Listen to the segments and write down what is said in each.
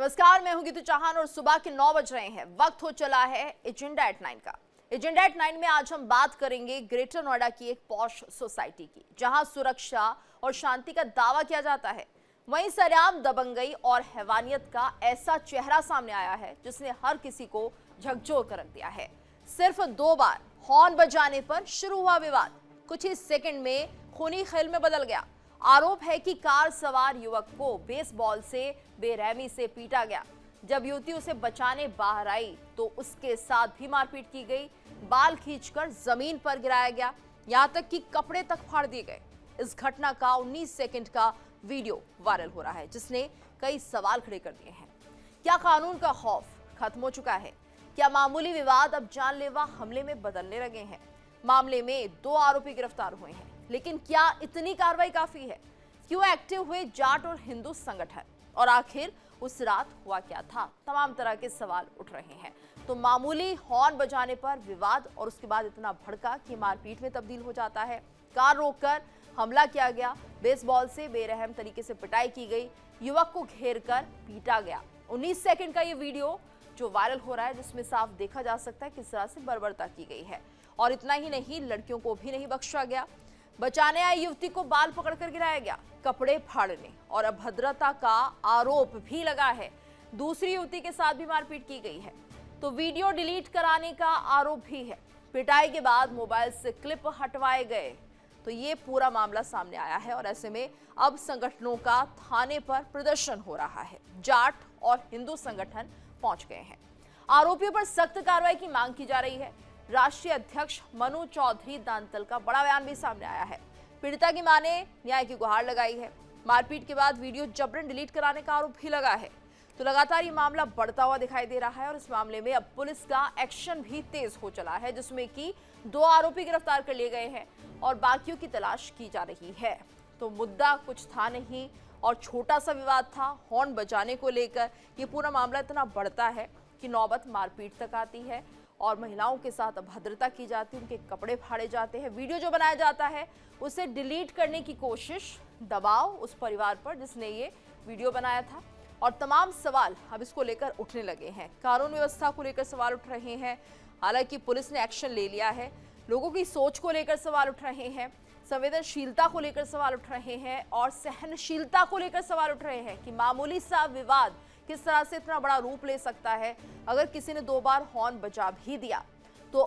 नमस्कार, मैं हूं गीतू चौहान और सुबह के 9 बज रहे हैं। वक्त हो चला है एजेंडा एट 9 का। एजेंडा एट 9 में आज हम बात करेंगे ग्रेटर नोएडा की एक पॉश सोसाइटी की, जहां सुरक्षा और शांति का दावा किया जाता है, वहीं सरेआम दबंगई और हैवानियत का ऐसा चेहरा सामने आया है जिसने हर किसी को झकझोर कर रख दिया है। सिर्फ 2 बार हॉर्न बजाने पर शुरू हुआ विवाद कुछ ही सेकंड में खूनी खेल में बदल गया। आरोप है कि कार सवार युवक को बेसबॉल से बेरहमी से पीटा गया। जब युवती उसे बचाने बाहर आई तो उसके साथ भी मारपीट की गई, बाल खींचकर जमीन पर गिराया गया, यहां तक कि कपड़े तक फाड़ दिए गए। इस घटना का 19 सेकंड का वीडियो वायरल हो रहा है जिसने कई सवाल खड़े कर दिए हैं। क्या कानून का खौफ खत्म हो चुका है? क्या मामूली विवाद अब जानलेवा हमले में बदलने लगे हैं? मामले में 2 आरोपी गिरफ्तार हुए हैं, लेकिन क्या इतनी कार्रवाई काफी है? क्यों एक्टिव हुए जाट और हिंदू संगठन? और आखिर उस रात हुआ क्या था? तमाम तरह के सवाल उठ रहे हैं। तो मामूली हॉर्न बजाने पर विवाद और उसके बाद इतना भड़का कि मारपीट में तब्दील हो जाता है। कार रोककर हमला किया गया, बेसबॉल से बेरहम तरीके से पिटाई की गई, युवक को घेरकर पीटा गया। 19 सेकंड का ये वीडियो जो वायरल हो रहा है जिसमें साफ देखा जा सकता है किस तरह से बर्बरता की गई है। और इतना ही नहीं, लड़कियों को भी नहीं बख्शा गया। बचाने आई युवती को बाल पकड़कर गिराया गया, कपड़े फाड़ने और अभद्रता का आरोप भी लगा है। दूसरी युवती के साथ भी मारपीट की गई है, तो वीडियो डिलीट कराने का आरोप भी है। पिटाई के बाद मोबाइल से क्लिप हटवाए गए। तो ये पूरा मामला सामने आया है और ऐसे में अब संगठनों का थाने पर प्रदर्शन हो रहा है। जाट और हिंदू संगठन पहुंच गए हैं। आरोपियों पर सख्त कार्रवाई की मांग की जा रही है। राष्ट्रीय अध्यक्ष मनु चौधरी दांतल का बड़ा बयान भी सामने आया है। पीड़िता की मां ने न्याय की गुहार लगाई है। मारपीट के बाद वीडियो जबरन डिलीट कराने का आरोप भी लगा है। तो लगातार ये मामला बढ़ता हुआ दिखाई दे रहा है और इस मामले में अब पुलिस का एक्शन भी तेज हो चला है, जिसमें कि 2 आरोपी गिरफ्तार कर लिए गए हैं और बाकियों की तलाश की जा रही है। तो मुद्दा कुछ था नहीं और छोटा सा विवाद था हॉर्न बजाने को लेकर। ये पूरा मामला इतना बढ़ता है कि नौबत मारपीट तक आती है और महिलाओं के साथ अभद्रता की जाती है, उनके कपड़े फाड़े जाते हैं। वीडियो जो बनाया जाता है उसे डिलीट करने की कोशिश, दबाव उस परिवार पर जिसने ये वीडियो बनाया था। और तमाम सवाल अब इसको लेकर उठने लगे हैं। कानून व्यवस्था को लेकर सवाल उठ रहे हैं। हालांकि पुलिस ने एक्शन ले लिया है। लोगों की सोच को लेकर सवाल उठ रहे हैं, संवेदनशीलता को लेकर सवाल उठ रहे हैं और सहनशीलता को लेकर सवाल उठ रहे हैं कि मामूली सा विवाद किस तरह से इतना बड़ा रूप ले सकता है। अगर किसी ने 2 बार हॉर्न बजा भी दिया तो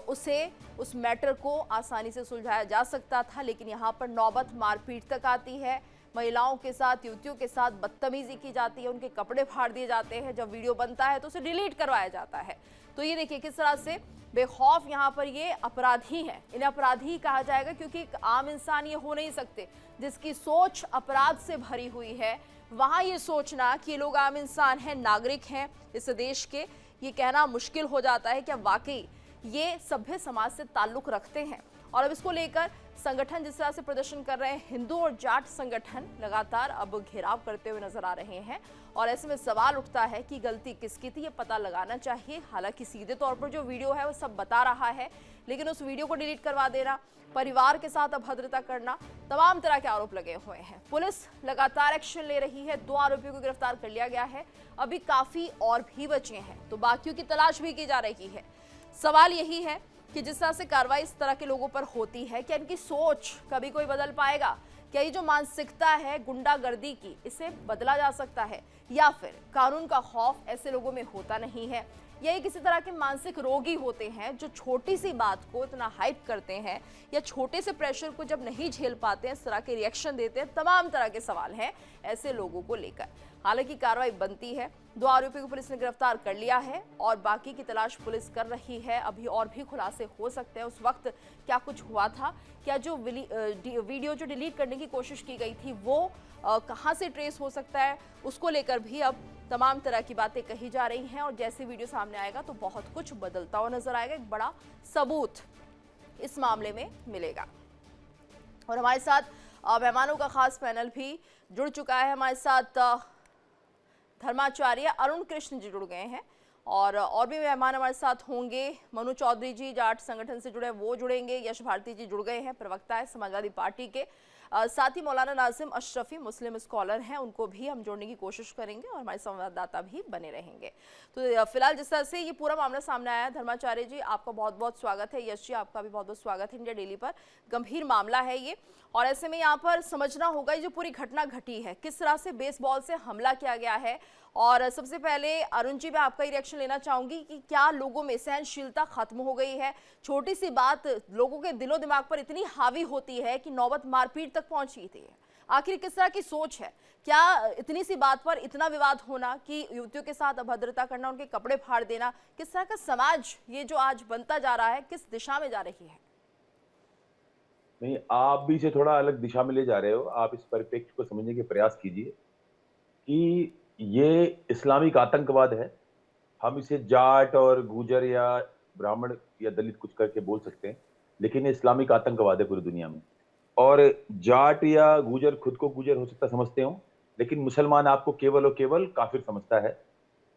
उस मैटर को आसानी से सुलझाया जा सकता था, लेकिन यहाँ पर नौबत मारपीट तक आती है। महिलाओं के साथ, युवतियों के साथ बदतमीजी की जाती है, उनके कपड़े फाड़ दिए जाते हैं। जब वीडियो बनता है तो उसे डिलीट करवाया जाता है। तो ये देखिए किस तरह से बेखौफ यहाँ पर ये अपराधी हैं। इन्हें अपराधी कहा जाएगा क्योंकि एक आम इंसान ये हो नहीं सकते जिसकी सोच अपराध से भरी हुई है। वहां ये सोचना कि ये लोग आम इंसान हैं, नागरिक हैं इस देश के, ये कहना मुश्किल हो जाता है। क्या वाकई ये सभ्य समाज से ताल्लुक रखते हैं? और अब इसको लेकर संगठन जिस तरह से प्रदर्शन कर रहे हैं, हिंदू और जाट संगठन लगातार अब घेराव करते हुए नजर आ रहे हैं। और ऐसे में सवाल उठता है कि गलती किसकी थी, ये पता लगाना चाहिए। हालांकि सीधे तौर पर जो वीडियो है वो सब बता रहा है, लेकिन उस वीडियो को डिलीट करवा देना, परिवार के साथ अभद्रता करना, तमाम तरह के आरोप लगे हुए हैं। पुलिस लगातार एक्शन ले रही है। 2 आरोपियों को गिरफ्तार कर लिया गया है। अभी काफी और भी बचे हैं, तो बाकियों की तलाश भी की जा रही है। सवाल यही है कि जिस तरह से कार्रवाई इस तरह के लोगों पर होती है, क्या इनकी सोच कभी कोई बदल पाएगा? क्या ये जो मानसिकता है गुंडागर्दी की, इसे बदला जा सकता है? या फिर कानून का खौफ ऐसे लोगों में होता नहीं है? या ये किसी तरह के मानसिक रोगी होते हैं जो छोटी सी बात को इतना हाइप करते हैं या छोटे से प्रेशर को जब नहीं झेल पाते हैं इस तरह के रिएक्शन देते हैं? तमाम तरह के सवाल हैं ऐसे लोगों को लेकर। हालांकि कार्रवाई बनती है। 2 आरोपियों को पुलिस ने गिरफ्तार कर लिया है और बाकी की तलाश पुलिस कर रही है। अभी और भी खुलासे हो सकते हैं। उस वक्त क्या कुछ हुआ था, क्या जो वीडियो जो डिलीट करने की कोशिश की गई थी वो कहां से ट्रेस हो सकता है, उसको लेकर भी अब तमाम तरह की बातें कही जा रही हैं। और जैसे वीडियो सामने आएगा तो बहुत कुछ बदलता हुआ नजर आएगा। एक बड़ा सबूत इस मामले में मिलेगा। और हमारे साथ मेहमानों का खास पैनल भी जुड़ चुका है। हमारे साथ धर्माचार्य अरुण कृष्ण जी जुड़ गए हैं और भी मेहमान हमारे साथ होंगे। मनु चौधरी जी जाट संगठन से जुड़े वो जुड़ेंगे, यश भारती जी जुड़ गए हैं, प्रवक्ता है समाजवादी पार्टी के। साथ ही मौलाना नाजिम अशरफी मुस्लिम स्कॉलर हैं, उनको भी हम जोड़ने की कोशिश करेंगे और हमारे संवाददाता भी बने रहेंगे। तो फिलहाल जिस तरह से ये पूरा मामला सामने आया, धर्माचार्य जी आपका बहुत बहुत स्वागत है, यश जी आपका भी बहुत बहुत स्वागत है इंडिया डेली पर। गंभीर मामला है ये, और ऐसे में यहाँ पर समझना होगा ये जो पूरी घटना घटी है किस तरह से बेसबॉल से हमला किया गया है। और सबसे पहले अरुण जी मैं आपका ही रिएक्शन लेना चाहूंगी कि क्या लोगों में सहनशीलता खत्म हो गई है? छोटी सी बात लोगों के दिलो दिमाग पर इतनी हावी होती है कि नौबत मारपीट तक पहुंची थी। आखिर किस तरह की सोच है? क्या इतनी सी बात पर इतना विवाद होना कि युवतियों के साथ अभद्रता करना, उनके कपड़े फाड़ देना, किस तरह का समाज ये जो आज बनता जा रहा है किस दिशा में जा रही है? नहीं, आप भी इसे थोड़ा अलग दिशा में ले जा रहे हो। आप इस परिप्रेक्ष्य को समझने के प्रयास कीजिए कि ये इस्लामिक आतंकवाद है। हम इसे जाट और गुजर या ब्राह्मण या दलित कुछ करके बोल सकते हैं, लेकिन ये इस्लामिक आतंकवाद है पूरी दुनिया में। और जाट या गुजर खुद को गुजर हो सकता समझते हो, लेकिन मुसलमान आपको केवल और केवल काफिर समझता है।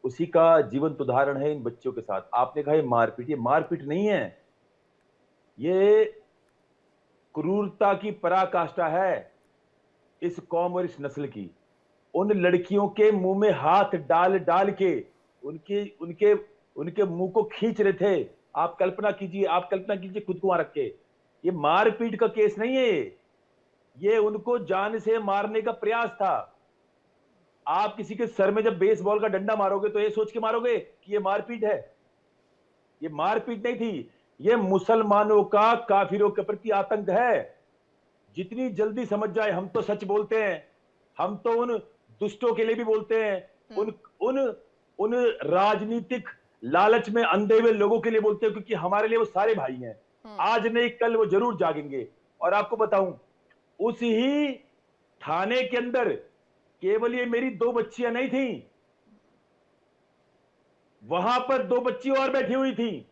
उसी का जीवंत उदाहरण है इन बच्चों के साथ। आपने कहा ये मारपीट नहीं है, ये क्रूरता की पराकाष्ठा है इस कौम और इस नस्ल की। उन लड़कियों के मुंह में हाथ डाल डाल के उनके उनके उनके मुंह को खींच रहे थे। आप कल्पना कीजिए खुद को वहां रख के। ये मारपीट का केस नहीं है, ये उनको जान से मारने का प्रयास था। आप किसी के सर में जब बेसबॉल का डंडा मारोगे तो ये सोच के मारोगे कि ये मारपीट है। ये मारपीट नहीं थी, ये मुसलमानों का काफिरों के प्रति आतंक है। जितनी जल्दी समझ जाए, हम तो सच बोलते हैं, हम तो उन दुष्टों के लिए भी बोलते हैं, उन उन उन राजनीतिक लालच में अंधे हुए लोगों के लिए बोलते हैं, क्योंकि हमारे लिए वो सारे भाई हैं। आज नहीं कल वो जरूर जागेंगे। और आपको बताऊं, उस ही थाने के अंदर केवल ये मेरी 2 बच्चियां नहीं थी, वहां पर 2 बच्ची और बैठी हुई थी,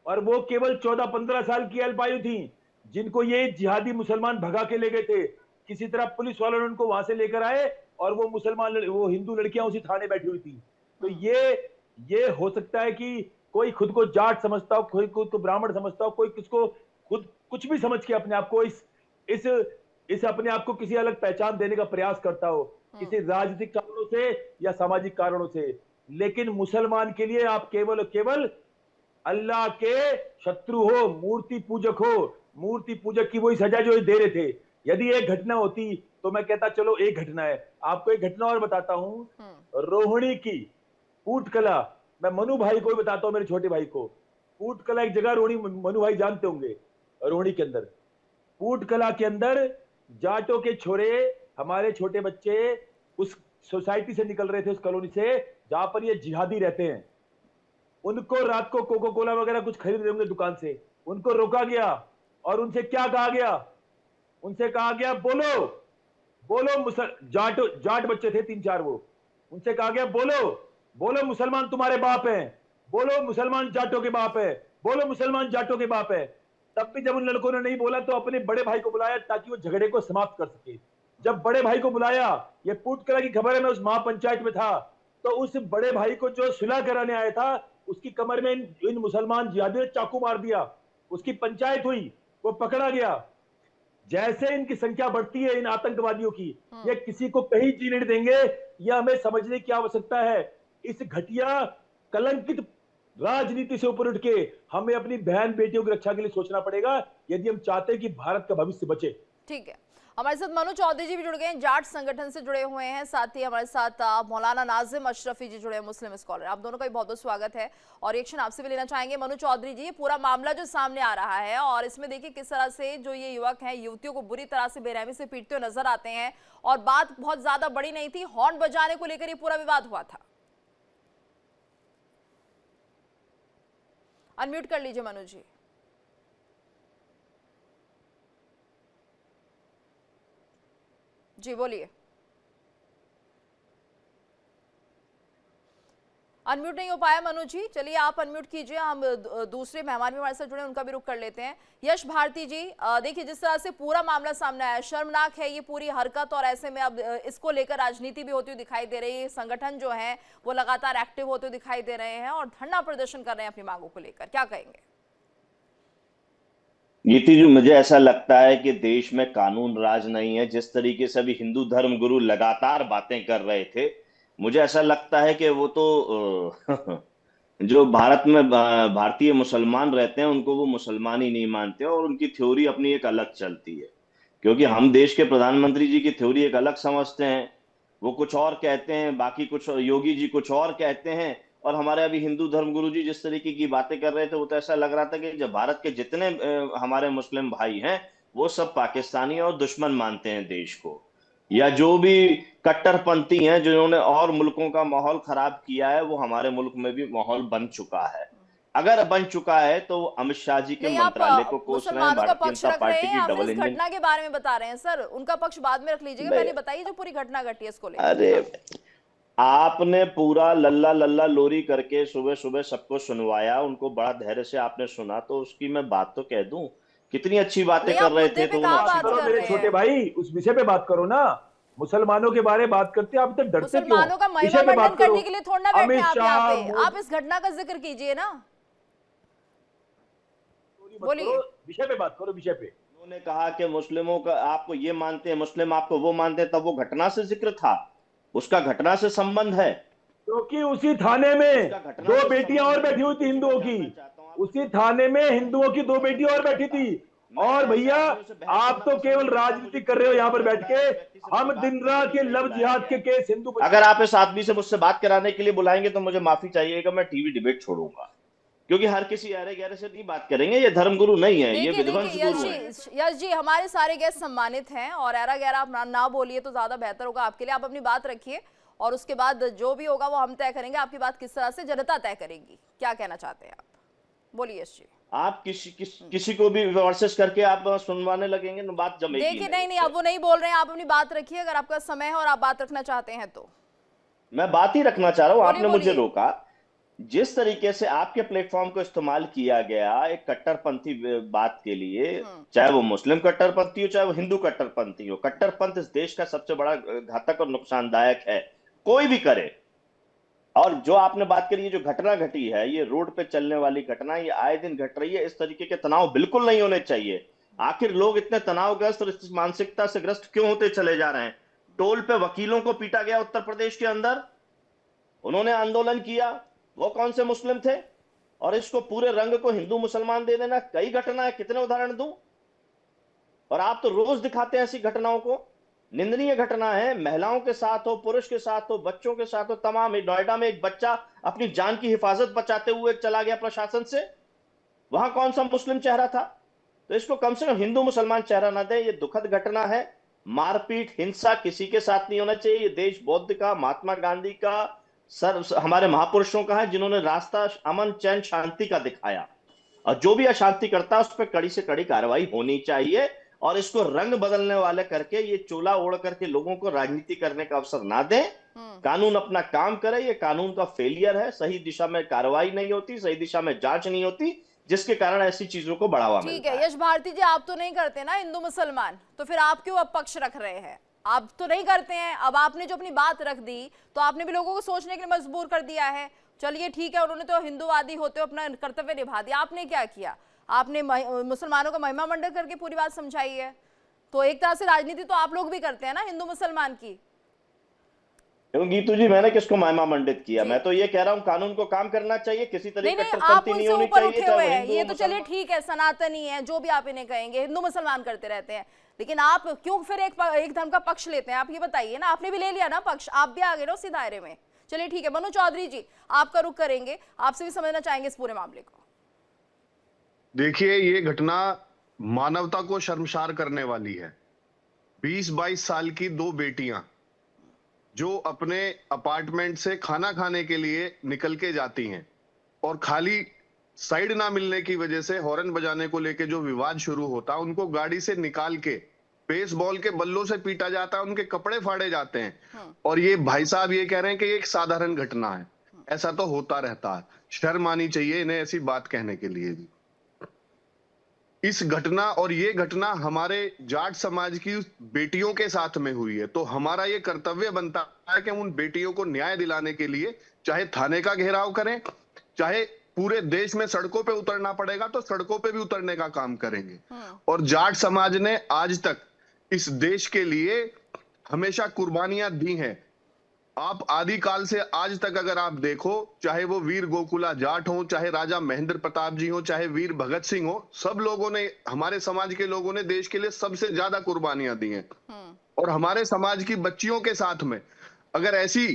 और वो केवल 14-15 साल की अल्पायु थी, जिनको ये जिहादी मुसलमान भगा के ले गए थे। किसी तरह पुलिस वालों ने उनको वहां से लेकर आए, और वो हिंदू लड़कियां उसी थाने बैठी हुई थी। तो ये हो सकता है कि कोई खुद को जाट समझता हो, कोई खुद को ब्राह्मण समझता हो, कोई किसको खुद कुछ भी समझ के अपने आप को इस इस अपने आप को किसी अलग पहचान देने का प्रयास करता हो, किसी राजनीतिक कारणों से या सामाजिक कारणों से। लेकिन मुसलमान के लिए आप केवल और केवल अल्लाह के शत्रु हो, मूर्ति पूजक हो। मूर्ति पूजक की वही सजा जो दे रहे थे। यदि एक घटना होती तो मैं कहता चलो एक घटना है। आपको एक घटना और बताता हूं, रोहिणी की पूटकला। मैं मनु भाई को भी बताता हूं, मेरे छोटे भाई को। पूटकला एक जगह, रोहिणी, मनु भाई जानते होंगे, रोहिणी के अंदर, पूटकला के अंदर जाटों के छोरे, हमारे छोटे बच्चे उस सोसाइटी से निकल रहे थे, उस कॉलोनी से जहां पर ये जिहादी रहते हैं। उनको रात को कोको कोला वगैरह कुछ खरीद रहे होंगे दुकान से, उनको रोका गया और उनसे क्या कहा गया? उनसे कहा गया बोलो बोलो, जाट बच्चे थे 3-4 वो। उनसे कहा गया बोलो बोलो मुसलमान तुम्हारे बाप हैं, बोलो मुसलमान जाटों के बाप है, बोलो मुसलमान जाटों के बाप है। तब भी जब उन लड़कों ने नहीं बोला तो अपने बड़े भाई को बुलाया ताकि वो झगड़े को समाप्त कर सके। जब बड़े भाई को बुलाया, ये पूटकला की खबर है, मैं उस महापंचायत में था, तो उस बड़े भाई को जो सुलह कराने आया था, उसकी कमर में इन मुसलमान जिहादियों ने चाकू मार दिया। उसकी पंचायत हुई, वो पकड़ा गया। जैसे इनकी संख्या बढ़ती है इन आतंकवादियों की, ये किसी को कहीं जीने नहीं देंगे। यह हमें समझने की आवश्यकता है। इस घटिया कलंकित राजनीति से ऊपर उठ के हमें अपनी बहन बेटियों की रक्षा के लिए सोचना पड़ेगा, यदि हम चाहते हैं कि भारत का भविष्य बचे। ठीक है, हमारे साथ मनु चौधरी जी भी जुड़ गए हैं, जाट संगठन से जुड़े हुए हैं। साथ ही हमारे साथ मौलाना नाजिम अशरफी जी जुड़े हैं, मुस्लिम स्कॉलर। आप दोनों का भी बहुत बहुत स्वागत है और रिएक्शन आपसे भी लेना चाहेंगे। मनु चौधरी जी, ये पूरा मामला जो सामने आ रहा है और इसमें देखिए किस तरह से जो ये युवक हैं युवतियों को बुरी तरह से बेरहमी से पीटते हुए नजर आते हैं, और बात बहुत ज्यादा बड़ी नहीं थी, हॉर्न बजाने को लेकर ये पूरा विवाद हुआ था। अनम्यूट कर लीजिए मनु जी। जी बोलिए। अनम्यूट नहीं हो पाया मनु जी, चलिए आप अनम्यूट कीजिए। हम दूसरे मेहमान भी हमारे साथ जुड़े, उनका भी रुख कर लेते हैं। यश भारती जी, देखिए जिस तरह से पूरा मामला सामने आया, शर्मनाक है ये पूरी हरकत, और ऐसे में अब इसको लेकर राजनीति भी होती हुई दिखाई दे रही है। संगठन जो है वो लगातार एक्टिव होते हुए दिखाई दे रहे हैं और धरना प्रदर्शन कर रहे हैं अपनी मांगों को लेकर, क्या कहेंगे? नीति जी, मुझे ऐसा लगता है कि देश में कानून राज नहीं है। जिस तरीके से अभी हिंदू धर्म गुरु लगातार बातें कर रहे थे, मुझे ऐसा लगता है कि वो तो जो भारत में भारतीय मुसलमान रहते हैं उनको वो मुसलमान ही नहीं मानते और उनकी थ्योरी अपनी एक अलग चलती है। क्योंकि हम देश के प्रधानमंत्री जी की थ्योरी एक अलग समझते हैं, वो कुछ और कहते हैं, बाकी कुछ योगी जी कुछ और कहते हैं। और हमारे अभी हिंदू धर्मगुरु जी जिस तरीके की बातें कर रहे थे, वो तो ऐसा लग रहा था कि जब भारत के जितने हमारे मुस्लिम भाई हैं वो सब पाकिस्तानी और दुश्मन मानते हैं देश को, या जो भी कट्टरपंथी हैं जिन्होंने और मुल्कों का माहौल खराब किया है, वो हमारे मुल्क में भी माहौल बन चुका है। अगर बन चुका है तो अमित शाह जी के नहीं, आप मंत्रालय को कोस रहे हैं, मुसलमानों का भारतीय पक्ष जनता रख रहे पार्टी हैं की या फिर डबल इस इंजन। घटना के बारे में बता रहे हैं? सर, उनका पक्ष बाद में रख लीजिएगा, पहले बताइए जो पूरी घटना घटी है इसको लेकर। अरे, आपने पूरा लल्ला लल्ला लोरी करके सुबह सुबह सबको सुनवाया, उनको बड़ा धैर्य से आपने सुना, तो उसकी मैं बात तो कह दूं, कितनी अच्छी बातें नहीं, कर आप रहे मुद्दे थे पे तो उन कहाँ अच्छी बात करो कर बातों मेरे रहे छोटे हैं? भाई, उस विषय पे बात करो ना। मुसलमानों के बारे में बात करते हैं, आप तो डरते क्यों? मुसलमानों का महिमा विषय पे मंडन बात करो। करने के लिए थोड़ा ना बैठे अमित हैं आप यहाँ शाह, पे। आप इस घटना का जिक्र कीजिए ना, मत बोलिए। करो, विषय पे बात करो, विषय पे। उन्होंने कहा कि मुस्लिमों का आपको ये मानते हैं, मुस्लिम आपको वो मानते हैं, तब वो घटना से जिक्र था, उसका घटना से संबंध है, क्योंकि उसी थाने में उसका घटना दो से बेटियां संबंध और है। बैठी हुई थी नीति जी, मैं हिंदुओं की। जानना चाहता हूँ, आप उसी मुझे थाने में मैं हिंदुओं की आपसे दो बहस बेटियां और नहीं बैठी करता। थी। मैं और ऐसे भैया, आदमियों से बहस आप करना तो पसंद केवल नहीं करता। मुझे राजनीति कर किसी रहे हो ने यहां पर मुझे बैठ बुलाया, के। उस व्यक्ति से मुझे हम बात दिन करने रात के लिए के नहीं लव बुलाया जिहाद गया के है। केस हिंदू। अगर आप इस आदमी से मुझसे बात कराने के लिए बुलाएंगे तो मुझे माफी चाहिएगा, मैं टीवी डिबेट छोड़ूंगा। क्योंकि हर किसी अरे गहरे से नहीं बात करेंगे, ये धर्मगुरु नहीं है, ये देखिए देखिए विध्वंस यश गुरु जी, हैं। यश जी, हमारे सारे गेस्ट सम्मानित हैं और ऐरा गैरा आप ना बोलिए तो ज्यादा बेहतर होगा आपके लिए। आप अपनी बात रखिए और उसके बाद जो भी होगा वो हम तय करेंगे। आपकी बात किस तरह से जनता तय करेगी। क्या कहना चाहते हैं आप, बोलिए यश जी। आप किसी को भी वर्सेस करके आप सुनवाने लगेंगे तो बात जमेगी देखिए, नहीं नहीं नहीं, उससे। अब वो नहीं बोल रहे हैं, आप अपनी बात रखिए अगर आपका समय है और आप बात रखना चाहते हैं तो। मैं बात ही रखना चाह रहा हूं, बोलिए आपने मुझे बोलिए। रोका। जिस तरीके से आपके प्लेटफॉर्म को इस्तेमाल किया गया एक कट्टरपंथी बात के लिए, चाहे वो मुस्लिम कट्टरपंथी हो चाहे वो हिंदू कट्टरपंथी हो, कट्टरपंथ इस देश का सबसे बड़ा घातक और नुकसानदायक है, कोई भी करे। और जो आपने बात करी, ये जो घटना घटी है, ये रोड पे चलने वाली घटना, ये आए दिन घट रही है। इस तरीके के तनाव बिल्कुल नहीं होने चाहिए। आखिर लोग इतने तनावग्रस्त और इस मानसिकता से ग्रस्त क्यों होते चले जा रहे हैं? टोल पे वकीलों को पीटा गया उत्तर प्रदेश के अंदर, उन्होंने आंदोलन किया, वो कौन से मुस्लिम थे? और इसको पूरे रंग को हिंदू मुसलमान दे देना, कई घटना है, कितने उदाहरण दूं? और आप तो रोज दिखाते हैं ऐसी घटनाओं को। निंदनीय घटना है, महिलाओं के साथ हो, पुरुष के साथ हो, बच्चों के साथ हो, तमाम। नोएडा में एक बच्चा अपनी जान की हिफाजत बचाते हुए चला गया प्रशासन से, वहां कौन सा मुस्लिम चेहरा था? तो इसको कम से कम हिंदू मुसलमान चेहरा ना दे। ये दुखद घटना है। मारपीट हिंसा किसी के साथ नहीं होना चाहिए। ये देश बौद्ध का, महात्मा गांधी का, सर हमारे महापुरुषों का है, जिन्होंने रास्ता अमन चैन शांति का दिखाया। और जो भी अशांति करता है उस पर कड़ी से कड़ी कार्रवाई होनी चाहिए। और इसको रंग बदलने वाले करके, ये चोला ओढ़ करके लोगों को राजनीति करने का अवसर ना दें। कानून अपना काम करे। ये कानून का फेलियर है, सही दिशा में कार्रवाई नहीं होती, सही दिशा में जांच नहीं होती, जिसके कारण ऐसी चीजों को बढ़ावा ठीक मिलता है है। यश भारती जी, आप तो नहीं करते ना हिंदू मुसलमान, तो फिर आप क्यों अब पक्ष रख रहे हैं? आप तो नहीं करते हैं। अब आपने जो अपनी बात रख दी तो आपने भी लोगों को सोचने के लिए मजबूर कर दिया है। चलिए ठीक है, उन्होंने तो हिंदूवादी होते हुए अपना कर्तव्य निभा दिया। आपने क्या किया? आपने मुसलमानों का महिमा मंडन करके पूरी बात समझाई है। तो एक तरह से राजनीति तो आप लोग भी करते हैं ना हिंदू मुसलमान की। क्यों गीतू जी, मैंने किसको महिमा मंडित किया? मैं तो ये कह रहा हूँ कानून को काम करना चाहिए, किसी तरह नहीं की नहीं, आप कट्टरपंथी नहीं उनसे होनी ऊपर चाहिए, उठे चाहे हुए वो हैं। हिंदू ये हो तो चलिए मुसलमान। ठीक है, सनातनी है, जो भी आप इन्हें कहेंगे, हिंदू मुसलमान करते रहते हैं। लेकिन आप क्यों फिर एक धर्म का पक्ष लेते हैं? आप ये बताइए ना, आपने भी ले लिया ना पक्ष, आप भी आ गए ना उसी दायरे में। चलिए ठीक है, मनु चौधरी जी आपका रुख करेंगे, आपसे भी समझना चाहेंगे इस पूरे मामले को। देखिए, ये घटना मानवता को शर्मसार करने वाली है। 20-22 साल की दो बेटियां जो अपने अपार्टमेंट से खाना खाने के लिए निकल के जाती हैं और खाली साइड ना मिलने की वजह से हॉर्न बजाने को लेके जो विवाद शुरू होता है, उनको गाड़ी से निकाल के बेसबॉल के बल्लों से पीटा जाता है, उनके कपड़े फाड़े जाते हैं। और ये भाई साहब ये कह रहे हैं कि ये एक साधारण घटना है। ऐसा तो होता रहता है। शर्म आनी चाहिए इन्हें ऐसी बात कहने के लिए भी। इस घटना और ये घटना हमारे जाट समाज की बेटियों के साथ में हुई है, तो हमारा ये कर्तव्य बनता है कि उन बेटियों को न्याय दिलाने के लिए चाहे थाने का घेराव करें, चाहे पूरे देश में सड़कों पे उतरना पड़ेगा तो सड़कों पे भी उतरने का काम करेंगे। और जाट समाज ने आज तक इस देश के लिए हमेशा कुर्बानियां दी हैं। आप आदिकाल से आज तक अगर आप देखो, चाहे वो वीर गोकुला जाट हो, चाहे राजा महेंद्र प्रताप जी हो, चाहे वीर भगत सिंह हो, सब लोगों ने, हमारे समाज के लोगों ने देश के लिए सबसे ज्यादा कुर्बानियां दी हैं। और हमारे समाज की बच्चियों के साथ में अगर ऐसी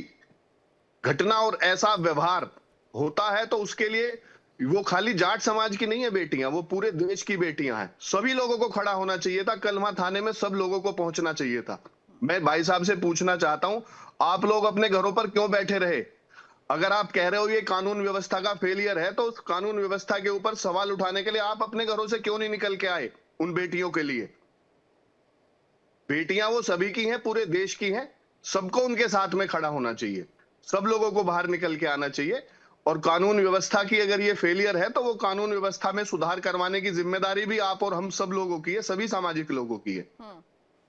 घटना और ऐसा व्यवहार होता है तो उसके लिए वो खाली जाट समाज की नहीं है बेटियां, वो पूरे देश की बेटियां हैं। सभी लोगों को खड़ा होना चाहिए था, कलमा थाने में सब लोगों को पहुंचना चाहिए था। मैं भाई साहब से पूछना चाहता हूं, आप लोग अपने घरों पर क्यों बैठे रहे? अगर आप कह रहे हो ये कानून व्यवस्था का फेलियर है, तो उस कानून व्यवस्था के ऊपर सवाल उठाने के लिए आप अपने घरों से क्यों नहीं निकल के आए उन बेटियों के लिए? बेटियां वो सभी की हैं, पूरे देश की हैं, सबको उनके साथ में खड़ा होना चाहिए, सब लोगों को बाहर निकल के आना चाहिए। और कानून व्यवस्था की अगर ये फेलियर है तो वो कानून व्यवस्था में सुधार करवाने की जिम्मेदारी भी आप और हम सब लोगों की है, सभी सामाजिक लोगों की है।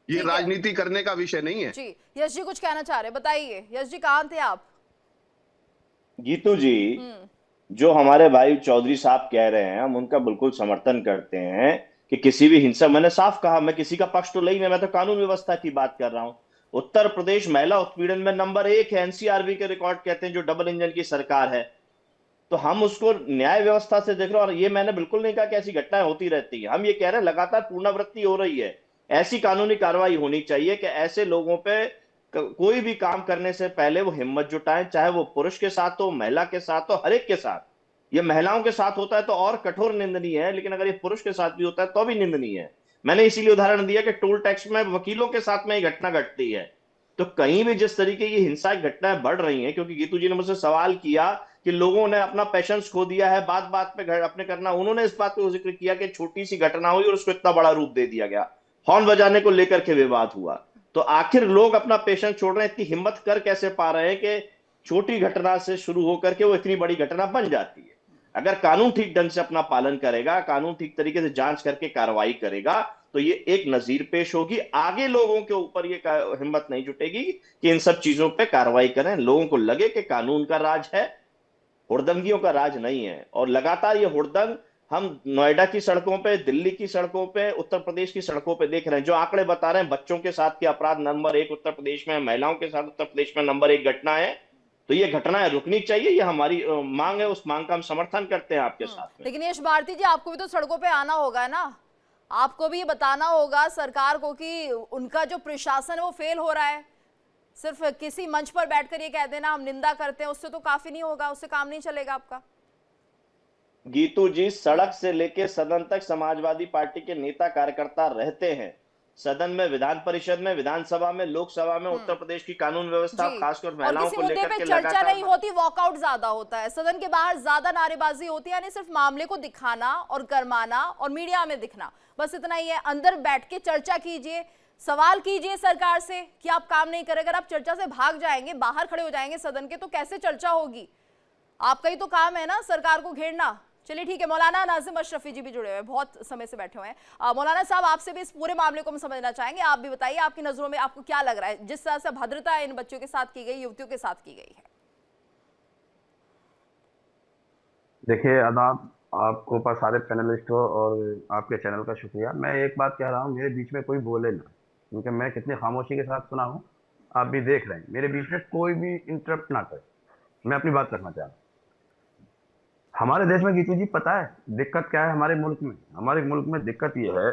ये ठीक है। राजनीति करने का विषय नहीं है। जी, यश जी कुछ कहना चाह रहे हैं, बताइए। यश जी कहाँ थे आप? गीतू जी, जो हमारे भाई चौधरी साहब कह रहे हैं, हम उनका बिल्कुल समर्थन करते हैं कि किसी भी हिंसा, मैंने साफ कहा, मैं किसी का पक्ष तो ले ही नहीं, मैं तो कानून व्यवस्था की बात कर रहा हूं। उत्तर प्रदेश महिला उत्पीड़न में नंबर 1 है, एनसीआरबी के रिकॉर्ड कहते हैं, जो डबल इंजन की सरकार है। तो हम उसको न्याय व्यवस्था से देख रहे हैं। और ये मैंने बिल्कुल नहीं कहा कि ऐसी घटनाएं होती रहती है, हम ये कह रहे हैं लगातार पुनरावृत्ति हो रही है। ऐसी कानूनी कार्रवाई होनी चाहिए कि ऐसे लोगों पे कोई भी काम करने से पहले वो हिम्मत जुटाएं, चाहे वो पुरुष के साथ हो, महिला के साथ हो, हर एक के साथ। ये महिलाओं के साथ होता है तो और कठोर निंदनीय है, लेकिन अगर ये पुरुष के साथ भी होता है तो भी निंदनीय है। मैंने इसीलिए उदाहरण दिया कि टोल टैक्स में वकीलों के साथ में ये घटना घटती है। तो कहीं भी जिस तरीके की हिंसा की घटनाएं बढ़ रही हैं, क्योंकि गीतू जी ने मुझसे सवाल किया कि लोगों ने अपना पैशंस खो दिया है, बात बात पे घर अपने करना, उन्होंने इस बात को जिक्र किया कि छोटी सी घटना हुई और उसको इतना बड़ा रूप दे दिया गया, हॉर्न बजाने को लेकर के विवाद हुआ। तो आखिर लोग अपना पेशेंस छोड़ रहे हैं, इतनी हिम्मत कर कैसे पा रहे हैं कि छोटी घटना से शुरू होकर के वो इतनी बड़ी घटना बन जाती है। अगर कानून ठीक ढंग से अपना पालन करेगा, कानून ठीक तरीके से जांच करके कार्रवाई करेगा, तो ये एक नजीर पेश होगी। आगे लोगों के ऊपर ये हिम्मत नहीं जुटेगी कि इन सब चीजों पे कार्रवाई करें। लोगों को लगे कि कानून का राज है, हुड़दंगियों का राज नहीं है। और लगातार ये हुड़दंग हम नोएडा की सड़कों पे, दिल्ली की सड़कों पे, उत्तर प्रदेश की सड़कों पे देख रहे हैं। जो आंकड़े बता रहे हैं, बच्चों के साथ के अपराध नंबर 1 उत्तर प्रदेश में, महिलाओं के साथ उत्तर प्रदेश में नंबर 1 घटना है। तो ये घटनाएं रुकनी चाहिए, ये हमारी मांग है, उस मांग का हम समर्थन करते हैं आपके साथ में। लेकिन यश भारती जी, आपको भी तो सड़कों पे आना होगा ना, आपको भी ये बताना होगा सरकार को कि उनका जो प्रशासन है वो फेल हो रहा है। सिर्फ किसी मंच पर बैठकर ये कह देना हम निंदा करते हैं, उससे तो काफी नहीं होगा, उससे काम नहीं चलेगा आपका। गीतू जी, सड़क से लेके सदन तक समाजवादी पार्टी के नेता कार्यकर्ता रहते हैं। सदन में, विधान परिषद में, विधानसभा में, लोकसभा में उत्तर प्रदेश की कानून व्यवस्था, खासकर महिलाओं को लेकर के चर्चा नहीं होती, वॉकआउट ज्यादा होता है, सदन के बाहर ज्यादा नारेबाजी होती है, यानी सिर्फ मामले को दिखाना और गरमाना और मीडिया में दिखना, बस इतना ही है। अंदर बैठ के चर्चा कीजिए, सवाल कीजिए सरकार से कि आप काम नहीं करें। अगर आप चर्चा से भाग जाएंगे, बाहर खड़े हो जाएंगे सदन के, तो कैसे चर्चा होगी? आपका ही तो काम है ना सरकार को घेरना। चलिए ठीक है, मौलाना नाजिम अशरफी जी भी जुड़े हुए हैं, बहुत समय से बैठे हुए हैं। मौलाना साहब, आपसे भी इस पूरे मामले को हम समझना चाहेंगे, आप भी बताइए आपकी नजरों में आपको क्या लग रहा है, जिस तरह से भद्रता इन बच्चों के साथ की गई, युवतियों के साथ की गई है। देखिए, आदाब आपको, पर सारे पैनलिस्टों और आपके चैनल का शुक्रिया। मैं एक बात कह रहा हूँ, मेरे बीच में कोई बोले ना, क्योंकि मैं कितनी खामोशी के साथ सुना हूँ, आप भी देख रहे हैं। मेरे बीच में कोई भी इंटरप्ट ना करे, मैं अपनी बात रखना चाहता हूँ। हमारे देश में गीतू जी पता है दिक्कत क्या है? हमारे मुल्क में दिक्कत ये है,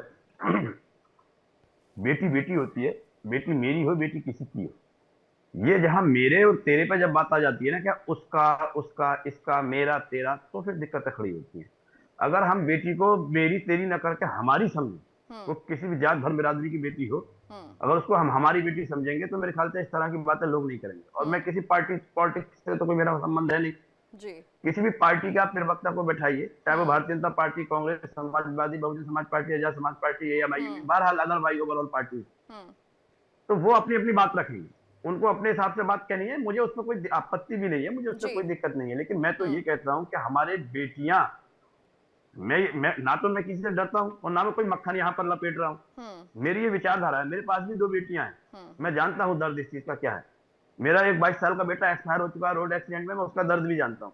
बेटी बेटी होती है, बेटी मेरी हो, बेटी किसी की हो, ये जहां मेरे और तेरे पे जब बात आ जाती है ना, क्या उसका उसका इसका मेरा तेरा, तो फिर दिक्कतें खड़ी होती हैं। अगर हम बेटी को मेरी तेरी न करके हमारी समझें, वो किसी भी जात भर बिरादरी की बेटी हो, अगर उसको हम हमारी बेटी समझेंगे, तो मेरे ख्याल से इस तरह की बातें लोग नहीं करेंगे। और मैं किसी पॉलिटिक्स से तो कोई मेरा संबंध है नहीं जी। किसी भी पार्टी के आप प्रवक्ता को बैठाइए, चाहे वो Bharatiya Janata party, Congress, Samajwadi, Bahujan Samaj party, Azad Samaj party, AMIU, बहरहाल अदरवाइज ओवरऑल पार्टी, तो वो अपनी अपनी बात रखेंगे, उनको अपने हिसाब से बात कहनी है। मुझे उसमें कोई आपत्ति भी नहीं है, मुझे उससे कोई दिक्कत नहीं है। लेकिन मैं तो ये कहता हूँ कि हमारे बेटियां, मैं ना तो मैं किसी से डरता हूँ और ना मैं कोई मक्खन यहाँ पर लपेट रहा हूँ। मेरी ये विचारधारा है। मेरे पास भी 2 बेटियां हैं, मैं जानता हूँ दर्द इस चीज का क्या है। मेरा एक 22 साल का बेटा एक्सपायर हो चुका है रोड एक्सीडेंट में, मैं उसका दर्द भी जानता हूँ।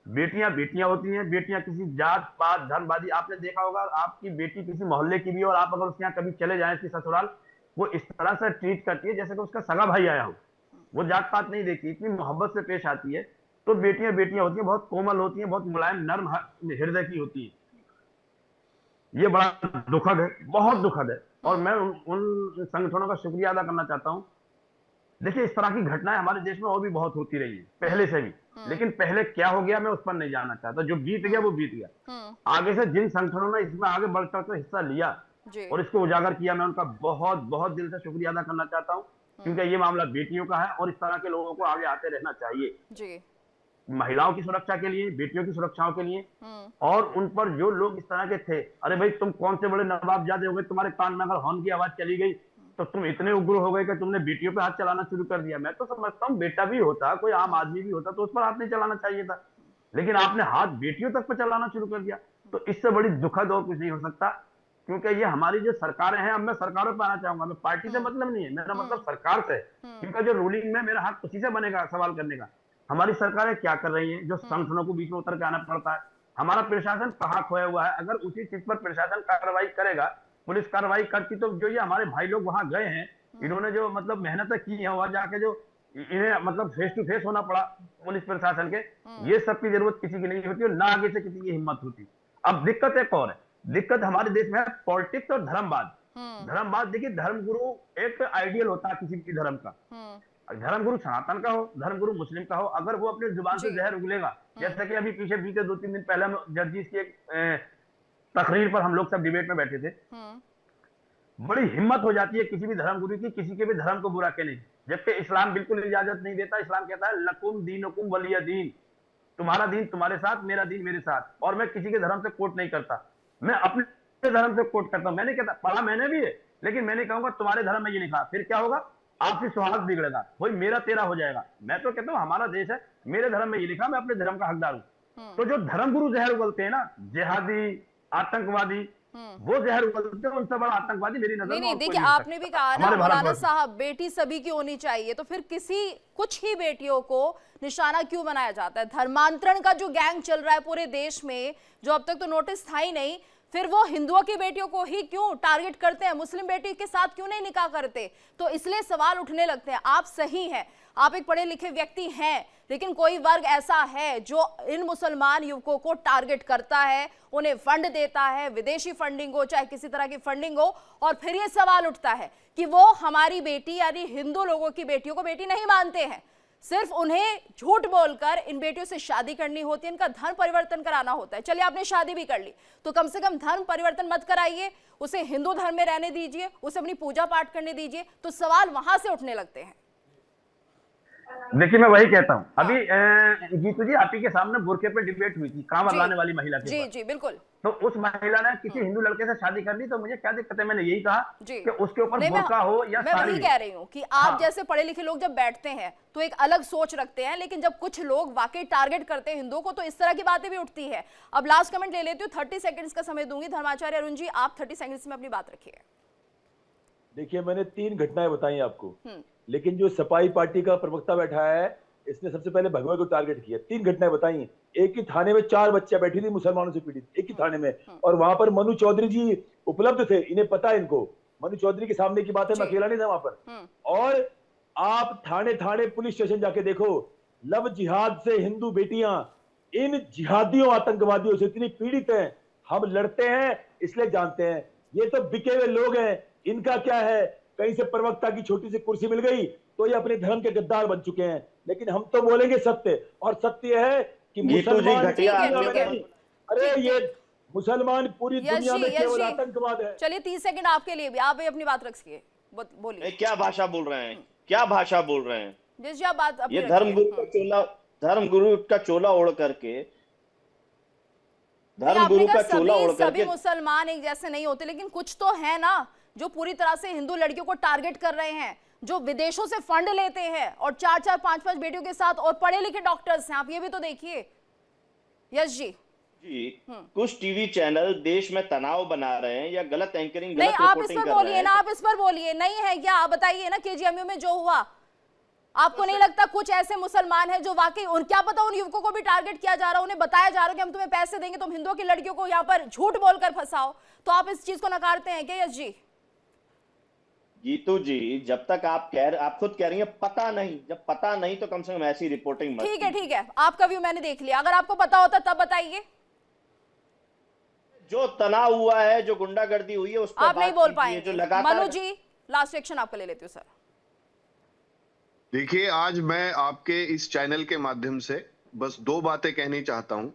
बेटियां बेटियां होती हैं, बेटियां किसी जात पात धर्मवादी, आपने देखा होगा आपकी बेटी किसी मोहल्ले की भी है और आप अगर उसके यहाँ कभी चले जाएं इसकी ससुराल, वो इस तरह से ट्रीट करती है जैसे कि उसका सगा भाई आया हो। वो जात पात नहीं देखती, इतनी मोहब्बत से पेश आती है। तो बेटियां बेटियां होती हैं, बहुत कोमल होती हैं, बहुत मुलायम नर्म हृदय की होती है। ये बड़ा दुखद है, बहुत दुखद है। और मैं उन संगठनों का शुक्रिया अदा करना चाहता हूं। देखिए, इस तरह की घटनाएं हमारे देश में और भी बहुत होती रही है पहले से भी, लेकिन पहले क्या हो गया मैं उस पर नहीं जानना चाहता। जो बीत गया वो बीत गया। आगे से जिन संगठनों ने इसमें आगे बढ़ चढ़ कर हिस्सा लिया और इसको उजागर किया, मैं उनका बहुत बहुत दिल से शुक्रिया अदा करना चाहता हूँ, क्योंकि ये मामला बेटियों का है और इस तरह के लोगों को आगे आते रहना चाहिए जी। महिलाओं की सुरक्षा के लिए, बेटियों की सुरक्षा के लिए। और उन पर जो लोग इस तरह के थे, अरे भाई तुम कौन से बड़े नवाबजादे हो गए, तुम्हारे कान में अगर हॉर्न की आवाज चली गई तो तुम इतने उग्र हो गए कि तुमने बेटियों पे हाथ चलाना शुरू कर दिया। मैं तो समझता हूँ बेटा भी होता, कोई आम आदमी भी होता तो उस पर हाथ नहीं चलाना चाहिए था, लेकिन आपने हाथ बेटियों तक पर चलाना शुरू कर दिया। तो इससे बड़ी दुखद और कुछ नहीं हो सकता, क्योंकि ये हमारी जो सरकारें हैं, अब मैं सरकारों पर आना चाहूंगा, मैं पार्टी से मतलब नहीं है, मेरा मतलब सरकार से, क्योंकि जो रूलिंग में मेरा हाथ उसी से बनेगा सवाल करने का। हमारी सरकारें क्या कर रही हैं, जो संगठनों को बीच में उतर के आना पड़ता है। हमारा प्रशासन कहाँ खोया हुआ है। अगर उसी चीज पर प्रशासन कार्रवाई करेगा, पुलिस कार्रवाई करती, तो जो ये हमारे भाई लोग वहां गए हैं, इन्होंने जो मतलब मेहनत की है, वहां जाके जो इन्हें मतलब फेस टू फेस होना पड़ा पुलिस प्रशासन के, ये सब की जरूरत किसी की नहीं होती और ना आगे से किसी की हिम्मत होती। अब दिक्कत एक और है, दिक्कत हमारे देश में है पॉलिटिक्स और धर्मवाद। धर्मवाद, देखिए धर्मगुरु एक आइडियल होता है किसी भी धर्म का। धर्मगुरु सनातन का हो, धर्मगुरु मुस्लिम का हो, अगर वो अपने जुबान से जहर उगलेगा, जैसे कि अभी पीछे बीते 2-3 दिन पहले हम जर्जीस की एक तकरीर पर हम लोग सब डिबेट में बैठे थे। बड़ी हिम्मत हो जाती है किसी भी धर्मगुरु की किसी के भी धर्म को बुरा कहने की, जबकि इस्लाम बिल्कुल इजाजत नहीं देता। इस्लाम कहता है लकुम दीनुकुम वलिय दीन, तुम्हारा दीन तुम्हारे साथ, मेरा दीन मेरे साथ। और मैं किसी के धर्म से कोट नहीं करता, मैं अपने धर्म से कोट करता हूं। मैंने कहता, पढ़ा मैंने भी है, लेकिन मैंने कहूंगा तुम्हारे धर्म में ये लिखा, फिर क्या होगा, आपसी सौहार्द बिगड़ेगा, वही मेरा तेरा हो जाएगा। मैं तो कहता हूँ हमारा देश है, मेरे धर्म में ये लिखा, मैं अपने धर्म का हकदार हूं। तो जो धर्मगुरु जहर उगलते हैं ना, जिहादी आतंकवादी, वो जहर उगलते हैं, उनसे बड़ा आतंकवादी मेरी नजर में नहीं, देखिए आपने भी कहा ना मौलाना साहब, बेटी सभी की होनी चाहिए, तो फिर कुछ ही बेटियों को निशाना क्यों बनाया जाता है? धर्मांतरण का जो गैंग चल रहा है पूरे देश में, जो अब तक तो नोटिस था ही नहीं, फिर वो हिंदुओं की बेटियों को ही क्यों टारगेट करते हैं, मुस्लिम बेटी के साथ क्यों नहीं निकाह करते? तो इसलिए सवाल उठने लगते हैं। आप सही हैं, आप एक पढ़े लिखे व्यक्ति हैं, लेकिन कोई वर्ग ऐसा है जो इन मुसलमान युवकों को टारगेट करता है, उन्हें फंड देता है, विदेशी फंडिंग हो चाहे किसी तरह की फंडिंग हो, और फिर ये सवाल उठता है कि वो हमारी बेटी यानी हिंदू लोगों की बेटियों को बेटी नहीं मानते हैं। सिर्फ उन्हें झूठ बोलकर इन बेटियों से शादी करनी होती है, इनका धर्म परिवर्तन कराना होता है। चलिए आपने शादी भी कर ली, तो कम से कम धर्म परिवर्तन मत कराइए, उसे हिंदू धर्म में रहने दीजिए, उसे अपनी पूजा पाठ करने दीजिए। तो सवाल वहां से उठने लगते हैं। देखिए मैं वही कहता हूँ, अभी गीतू जी आप ही के सामने बुरके पे डिबेट हुई थी, कांवर लाने वाली महिला के जी जी बिल्कुल। तो उस महिला ने किसी हिंदू लड़के से शादी कर ली, तो मुझे क्या दिक्कत है? मैंने यही कहा कि उसके ऊपर बुर्का हो या साड़ी। मैं वही कह रही हूँ कि आप जैसे पढ़े लिखे लोग जब बैठते हैं तो एक अलग सोच रखते हैं, लेकिन जब कुछ लोग वाकई टारगेट करते हैं हिंदुओं को, तो इस तरह की बातें भी उठती है। अब लास्ट कमेंट ले लेती हूँ, 30 सेकंड्स का समय दूंगी। धर्माचार्य अरुण जी, आप 30 सेकंड्स में अपनी बात रखिए। देखिए, मैंने 3 घटनाएं बताई आपको, लेकिन जो सपाई पार्टी का प्रवक्ता बैठा है, इसने सबसे पहले भगवा को टारगेट किया। 3 घटनाएं बताई। एक ही थाने में 4 बच्चियां बैठी थी मुसलमानों से पीड़ित, एक ही थाने में, और वहां पर मनु चौधरी जी उपलब्ध थे, इन्हें पता है इनको। मनु चौधरी के सामने की बात है, मैं अकेला नहीं था वहां पर। और आप थाने थाने पुलिस स्टेशन जाके देखो, लव जिहाद से हिंदू बेटियां इन जिहादियों आतंकवादियों से इतनी पीड़ित हैं। हम लड़ते हैं इसलिए जानते हैं, ये तो बिके हुए लोग हैं। इनका क्या है, कहीं से प्रवक्ता की छोटी सी कुर्सी मिल गई तो ये अपने धर्म के गद्दार बन चुके हैं। लेकिन हम तो बोलेंगे सत्य, और सत्य है कि मुसलमान, अरे ये मुसलमान पूरी दुनिया में केवल आतंकवाद है। चलिए 30 सेकंड आपके लिए भी, आप भी अपनी बात रखिए, बोलिए। क्या भाषा बोल रहे हैं, क्या भाषा बोल रहे हैं? जिस जी आप बात, ये धर्मगुरु का चोला ओढ़ करके, धर्मगुरु का चोला ओढ़ करके सभी मुसलमान एक जैसे नहीं होते, लेकिन कुछ तो है ना जो पूरी तरह से हिंदू लड़कियों को टारगेट कर रहे हैं, जो विदेशों से फंड लेते हैं और 4-4, 5-5 बेटियों के साथ, और पढ़े लिखे डॉक्टर्स हैं। आप ये भी तो देखिए। यस जी। कुछ टीवी चैनल देश में तनाव बना रहे हैं या गलत एंकरिंग, गलत नहीं, आप इस रिपोर्टिंग पर कर रहे बोलिए हैं। ना, आप इस पर बोलिए। नहीं है क्या? आप बताइए ना, केजीएमयू में जो हुआ आपको नहीं लगता कुछ ऐसे मुसलमान हैं जो वाकई उन क्या पता उन युवकों को भी टारगेट किया जा रहा है, उन्हें बताया जा रहा है कि हम तुम्हें पैसे देंगे, तुम हिंदुओं की लड़कियों को यहाँ पर झूठ बोलकर फंसाओ, तो आप इस चीज को नकारते हैं क्या? यस जी। गीतू जी, जब तक आप खुद कह रही हैं पता नहीं, जब पता नहीं तो कम से कम ऐसी रिपोर्टिंग मत कीजिए। ठीक है, आपका व्यू मैंने देख लिया, अगर आपको पता होता तब बताइए। जो तनाव हुआ है, जो गुंडागर्दी हुई है, उस पर आप नहीं बोल पाएंगे। जो लगातार मनु जी, लास्ट एक्शन आपका ले लेती हूँ सर। देखिए, आज मैं आपके इस चैनल के माध्यम से बस दो बातें कहनी चाहता हूं।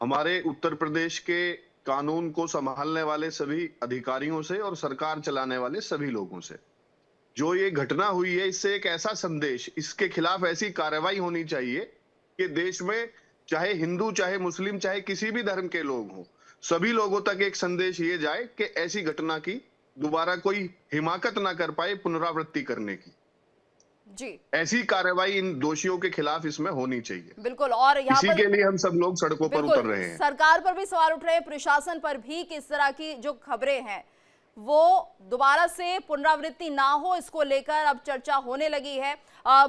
हमारे उत्तर प्रदेश के कानून को संभालने वाले सभी अधिकारियों से और सरकार चलाने वाले सभी लोगों से, जो ये घटना हुई है, इससे एक ऐसा संदेश, इसके खिलाफ ऐसी कार्रवाई होनी चाहिए कि देश में चाहे हिंदू, चाहे मुस्लिम, चाहे किसी भी धर्म के लोग हों, सभी लोगों तक एक संदेश ये जाए कि ऐसी घटना की दोबारा कोई हिमाकत ना कर पाए पुनरावृत्ति करने की। जी, ऐसी कार्रवाई इन दोषियों के खिलाफ इसमें होनी चाहिए। बिल्कुल। और यहाँ इसी के लिए हम सब लोग सड़कों पर उतर रहे हैं। सरकार पर भी सवाल उठ रहे हैं, प्रशासन पर भी, कि इस तरह की जो खबरें हैं वो दोबारा से पुनरावृत्ति ना हो, इसको लेकर अब चर्चा होने लगी है।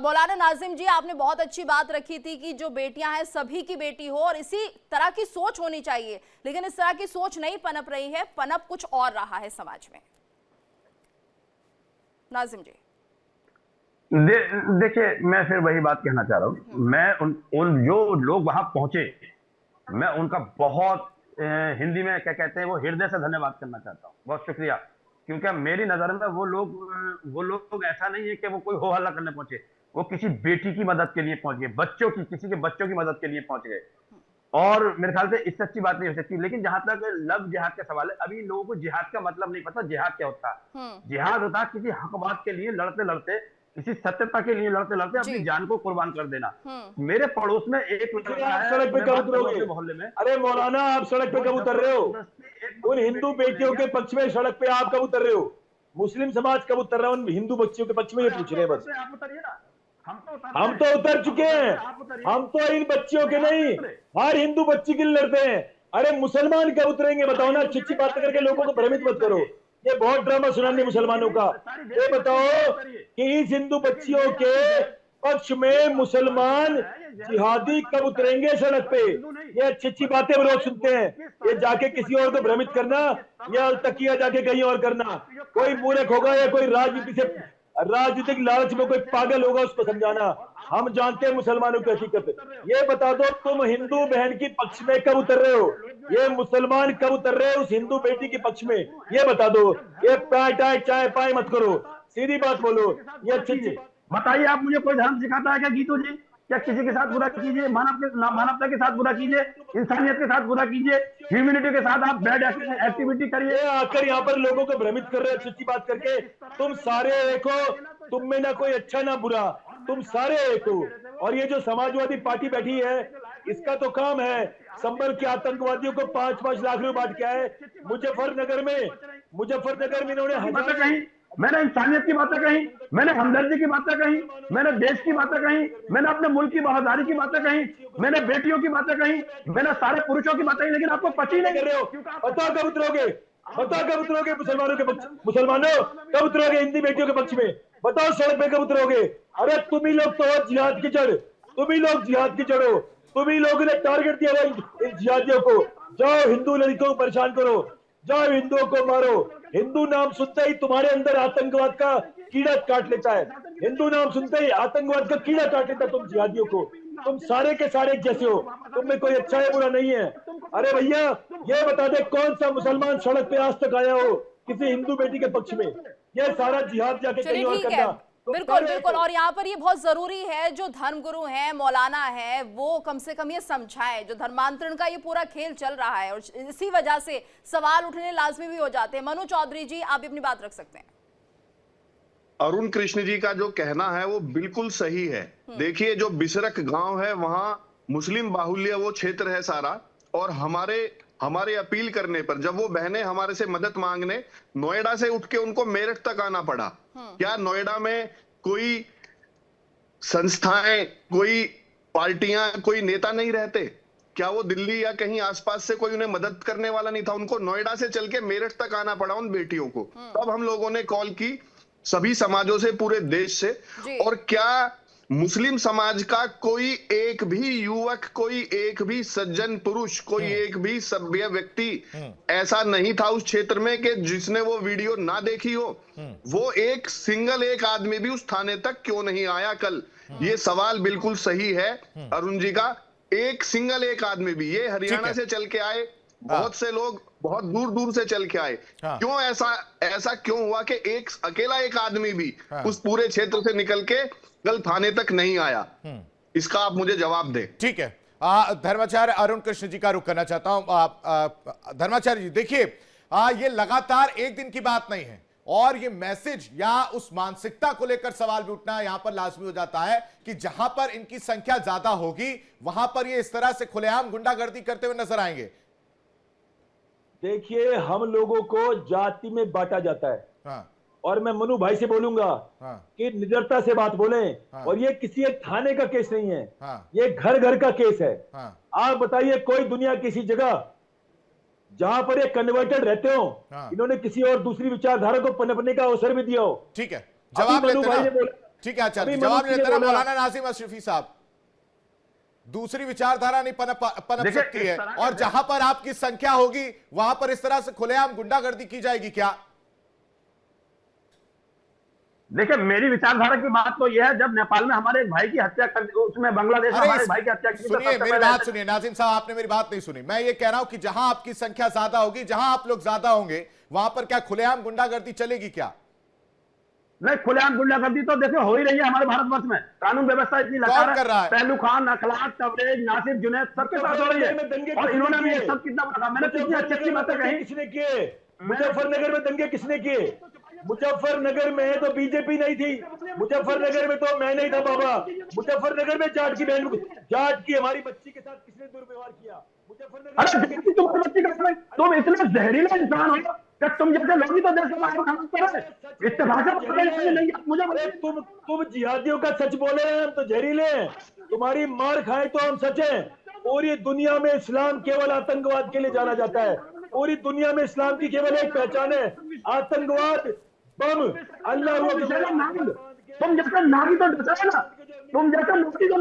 मौलाना नाजिम जी, आपने बहुत अच्छी बात रखी थी कि जो बेटियां हैं सभी की बेटी हो और इसी तरह की सोच होनी चाहिए, लेकिन इस तरह की सोच नहीं पनप रही है, पनप कुछ और रहा है समाज में। नाजिम जी, देखिए, मैं फिर वही बात कहना चाह रहा हूँ। मैं उन जो लोग वहां पहुंचे, मैं उनका बहुत हिंदी में क्या कहते हैं, वो हृदय से धन्यवाद करना चाहता हूँ, बहुत शुक्रिया। क्योंकि मेरी नजर में वो लोग ऐसा नहीं है कि वो कोई हो हल्ला करने पहुंचे, वो किसी बेटी की मदद के लिए पहुंच गए, किसी के बच्चों की मदद के लिए पहुंच गए। और मेरे ख्याल से इससे अच्छी बात नहीं हो सकती। लेकिन जहां तक लव जिहाद का सवाल है, अभी लोगों को जिहाद का मतलब नहीं पता। जिहाद क्या होता है? जिहाद होता है किसी हक बात के लिए लड़ते लड़ते, किसी सत्यता के लिए लड़ते लड़ते अपनी जान को कुर्बान कर देना। मेरे पड़ोस में एक लड़का है, सड़क पे कब उतरोगे मोहल्ले में। अरे मौलाना, आप सड़क पे कब उतर रहे हो? उन हिंदू बेटियों के पक्ष में सड़क पे आप कब उतर रहे हो? मुस्लिम समाज कब उतर रहा है उन हिंदू बच्चियों के पक्ष में? ये पूछ रहे हैं बस। आप उतरिए ना, हम तो उतर चुके हैं। हम तो इन बच्चियों के नहीं, हर हिंदू बच्ची के लिए लड़ते हैं। अरे मुसलमान कब उतरेंगे बताओ ना? अच्छी बातें करके लोगों को भ्रमित मत करो। ये बहुत ड्रामा सुनाने मुसलमानों का। ये बताओ कि इस हिंदू बच्चियों के पक्ष में मुसलमान जिहादी कब उतरेंगे सड़क पे? ये अच्छी बातें लोग सुनते हैं, ये जाके किसी और को भ्रमित करना, या तकिया जाके कहीं और करना। कोई मूर्ख होगा या कोई राजनीतिक लालच में कोई पागल होगा, उसको समझाना। हम जानते हैं मुसलमानों की हकीकत। ये बता दो, तुम हिंदू बहन की पक्ष में कब उतर रहे हो? ये मुसलमान कब उतर रहे हैं उस हिंदू बेटी के पक्ष में? ये बता दो। ये चाय पाए मत करो, सीधी बात बोलो। ये अच्छी बताइए, आप मुझे कोई धर्म सिखाता है क्या गीतू जी? क्या किसी के साथ बुरा कीजिए, मानवता के साथ बुरा कीजिए, इंसानियत के साथ बुरा कीजिए, ह्यूमैनिटी के साथ आप बैड एक्टिविटी करिए। आकर यहाँ पर लोगों को भ्रमित कर रहे हैं सच्ची बात करके। तुम सारे एक हो, तुम में ना कोई अच्छा ना बुरा, तुम सारे एक हो। और ये जो समाजवादी पार्टी बैठी है, इसका तो काम है संभल के आतंकवादियों को 5-5 लाख रुपए बांट के आए। मुजफ्फरनगर में इन्होंने मैंने इंसानियत की बातें कही, मैंने हमदर्दी की बातें कही, मैंने देश की बातें कही, मैंने अपने मुल्क की बहादुरी की बातें कही, मैंने बेटियों की बातें कही, मैंने सारे पुरुषों की बातें कही, लेकिन आपको पची नहीं कर रहे हो। बताओ कब उतरोगे? मुसलमानों के पक्ष, मुसलमानों कब उतरोगे हिंदी बेटियों के पक्ष में? बताओ सड़क पे कब उतरोगे? अरे तुम ही लोग तो जिहाद की जड़, तुम ही लोग जिहाद की जड़ हो। तुम ही लोगों ने टारगेट दिया इन जिहादियों को। जाओ हिंदू लड़कियों को परेशान करो, जाओ हिंदुओं को मारो। हिंदू नाम सुनते ही तुम्हारे अंदर आतंकवाद का कीड़ा काट लेता है। हिंदू नाम सुनते ही आतंकवाद का कीड़ा काट लेता है तुम जिहादियों को। तुम सारे के सारे जैसे हो, तुम में कोई अच्छा है बुरा नहीं है। अरे भैया, ये बता दे कौन सा मुसलमान सड़क पे आज तक आया हो किसी हिंदू बेटी के पक्ष में? ये सारा जिहाद जाके कहीं और करना। बिल्कुल। और यहाँ पर ये बहुत जरूरी है, जो धर्मगुरु हैं, मौलाना है, वो कम से कम ये समझाएं। जो धर्मांतरण का ये पूरा खेल चल रहा है और इसी वजह से सवाल उठने लाजमी भी हो जाते हैं। मनु चौधरी जी, आप अपनी बात रख सकते हैं। अरुण कृष्ण जी का जो कहना है वो बिल्कुल सही है। देखिए, जो बिसरक गांव है वहां मुस्लिम बाहुल्य वो क्षेत्र है सारा, और हमारे अपील करने पर जब वो बहनें हमारे से मदद मांगने नोएडा से उठ के उनको मेरठ तक आना पड़ा। क्या नोएडा में कोई संस्थाएं, कोई पार्टियां, कोई नेता नहीं रहते? क्या वो दिल्ली या कहीं आसपास से कोई उन्हें मदद करने वाला नहीं था? उनको नोएडा से चल के मेरठ तक आना पड़ा उन बेटियों को। तब हम लोगों ने कॉल की सभी समाजों से, पूरे देश से। और क्या मुस्लिम समाज का कोई एक भी युवक, कोई एक भी सज्जन पुरुष, कोई एक भी सभ्य व्यक्ति ऐसा नहीं था उस क्षेत्र में कि जिसने वो वीडियो ना देखी हो। वो एक सिंगल एक आदमी भी उस थाने तक क्यों नहीं आया कल? ये सवाल बिल्कुल सही है अरुण जी का। एक सिंगल एक आदमी भी, ये हरियाणा से चल के आए, बहुत से लोग बहुत दूर दूर से चल के आए, क्यों ऐसा क्यों हुआ कि एक अकेला एक आदमी भी उस पूरे क्षेत्र से निकल के कल थाने तक नहीं आया? इसका आप मुझे जवाब दें। ठीक है, धर्माचार्य अरुण कृष्ण जी का रुख करना चाहता हूं। धर्माचार्य जी देखिए, ये लगातार एक दिन की बात नहीं है, और ये मैसेज या उस मानसिकता को लेकर सवाल भी उठना यहां पर लाजमी हो जाता है कि जहां पर इनकी संख्या ज्यादा होगी वहां पर ये इस तरह से खुलेआम गुंडागर्दी करते हुए नजर आएंगे। देखिए, हम लोगों को जाति में बांटा जाता है। हाँ। और मैं मनु भाई से बोलूंगा कि निडरता से बात बोलें। और ये किसी एक थाने का केस नहीं है, ये घर घर का केस है। आप बताइए कोई दुनिया किसी जगह जहां पर ये कन्वर्टेड रहते हो, इन्होंने किसी और दूसरी विचारधारा को पनपने का अवसर भी दिया हो? ठीक है, जवाब लेते हैं। ठीक है, अच्छा जवाब लेते हैं मौलाना नाजिम अशरफी साहब। दूसरी विचारधारा नहीं पनप सकती है, और जहां पर आपकी संख्या होगी वहां पर इस तरह से खुलेआम गुंडागर्दी की जाएगी क्या? देखिए, मेरी विचारधारा की बात तो यह है, जब नेपाल में हमारे एक भाई की हत्या कर, उसमें बांग्लादेश में हमारे भाई की हत्या की। सुनिए मेरी बात, सुनिए नाजिम साहब, आपने मेरी बात नहीं सुनी। मैं ये कह रहा हूं कि जहां आपकी संख्या ज्यादा होगी, जहां आप लोग ज्यादा होंगे, वहां पर क्या खुलेआम गुंडागर्दी चलेगी क्या? नहीं, खुलेआम गुंडागर्दी तो देखो हो ही रही है हमारे भारतवर्ष में। कानून व्यवस्था इतनी लगातार कर रहा है। पहलू खान, अखलाक, तबरेज, नासिर, जुनैद सबके साथ हो रही है, और इन्होंने भी ये सब कितना बड़ा, मैंने कितनी अच्छी अच्छी बातें कही। किसने किए? मुजफ्फरनगर में दंगे किसने किए? मुजफ्फरनगर में तो बीजेपी नहीं थी, मुजफ्फरनगर में तो मैं नहीं था बाबा। मुजफ्फरनगर में जाट की बहन, जाट की हमारी बच्ची के साथ किसने दुर्व्यवहार किया? मुजफ्फरनगर तुम्हारी बच्ची का, तुम इतने जहरीला इंसान हो कि तुम जैसे लोग ही तो देश में मुझे तुम जिहादियों का सच बोले हैं, हम तो जहरीले हैं। तुम्हारी मार खाए तो हम सच हैं। पूरी दुनिया में इस्लाम केवल आतंकवाद के लिए जाना जाता है। पूरी दुनिया में इस्लाम की केवल एक पहचान है, आतंकवाद, बम, अल्लाह। तुम जैसा नारी तो डसा है ना, तुम जैसा मुफ्ती को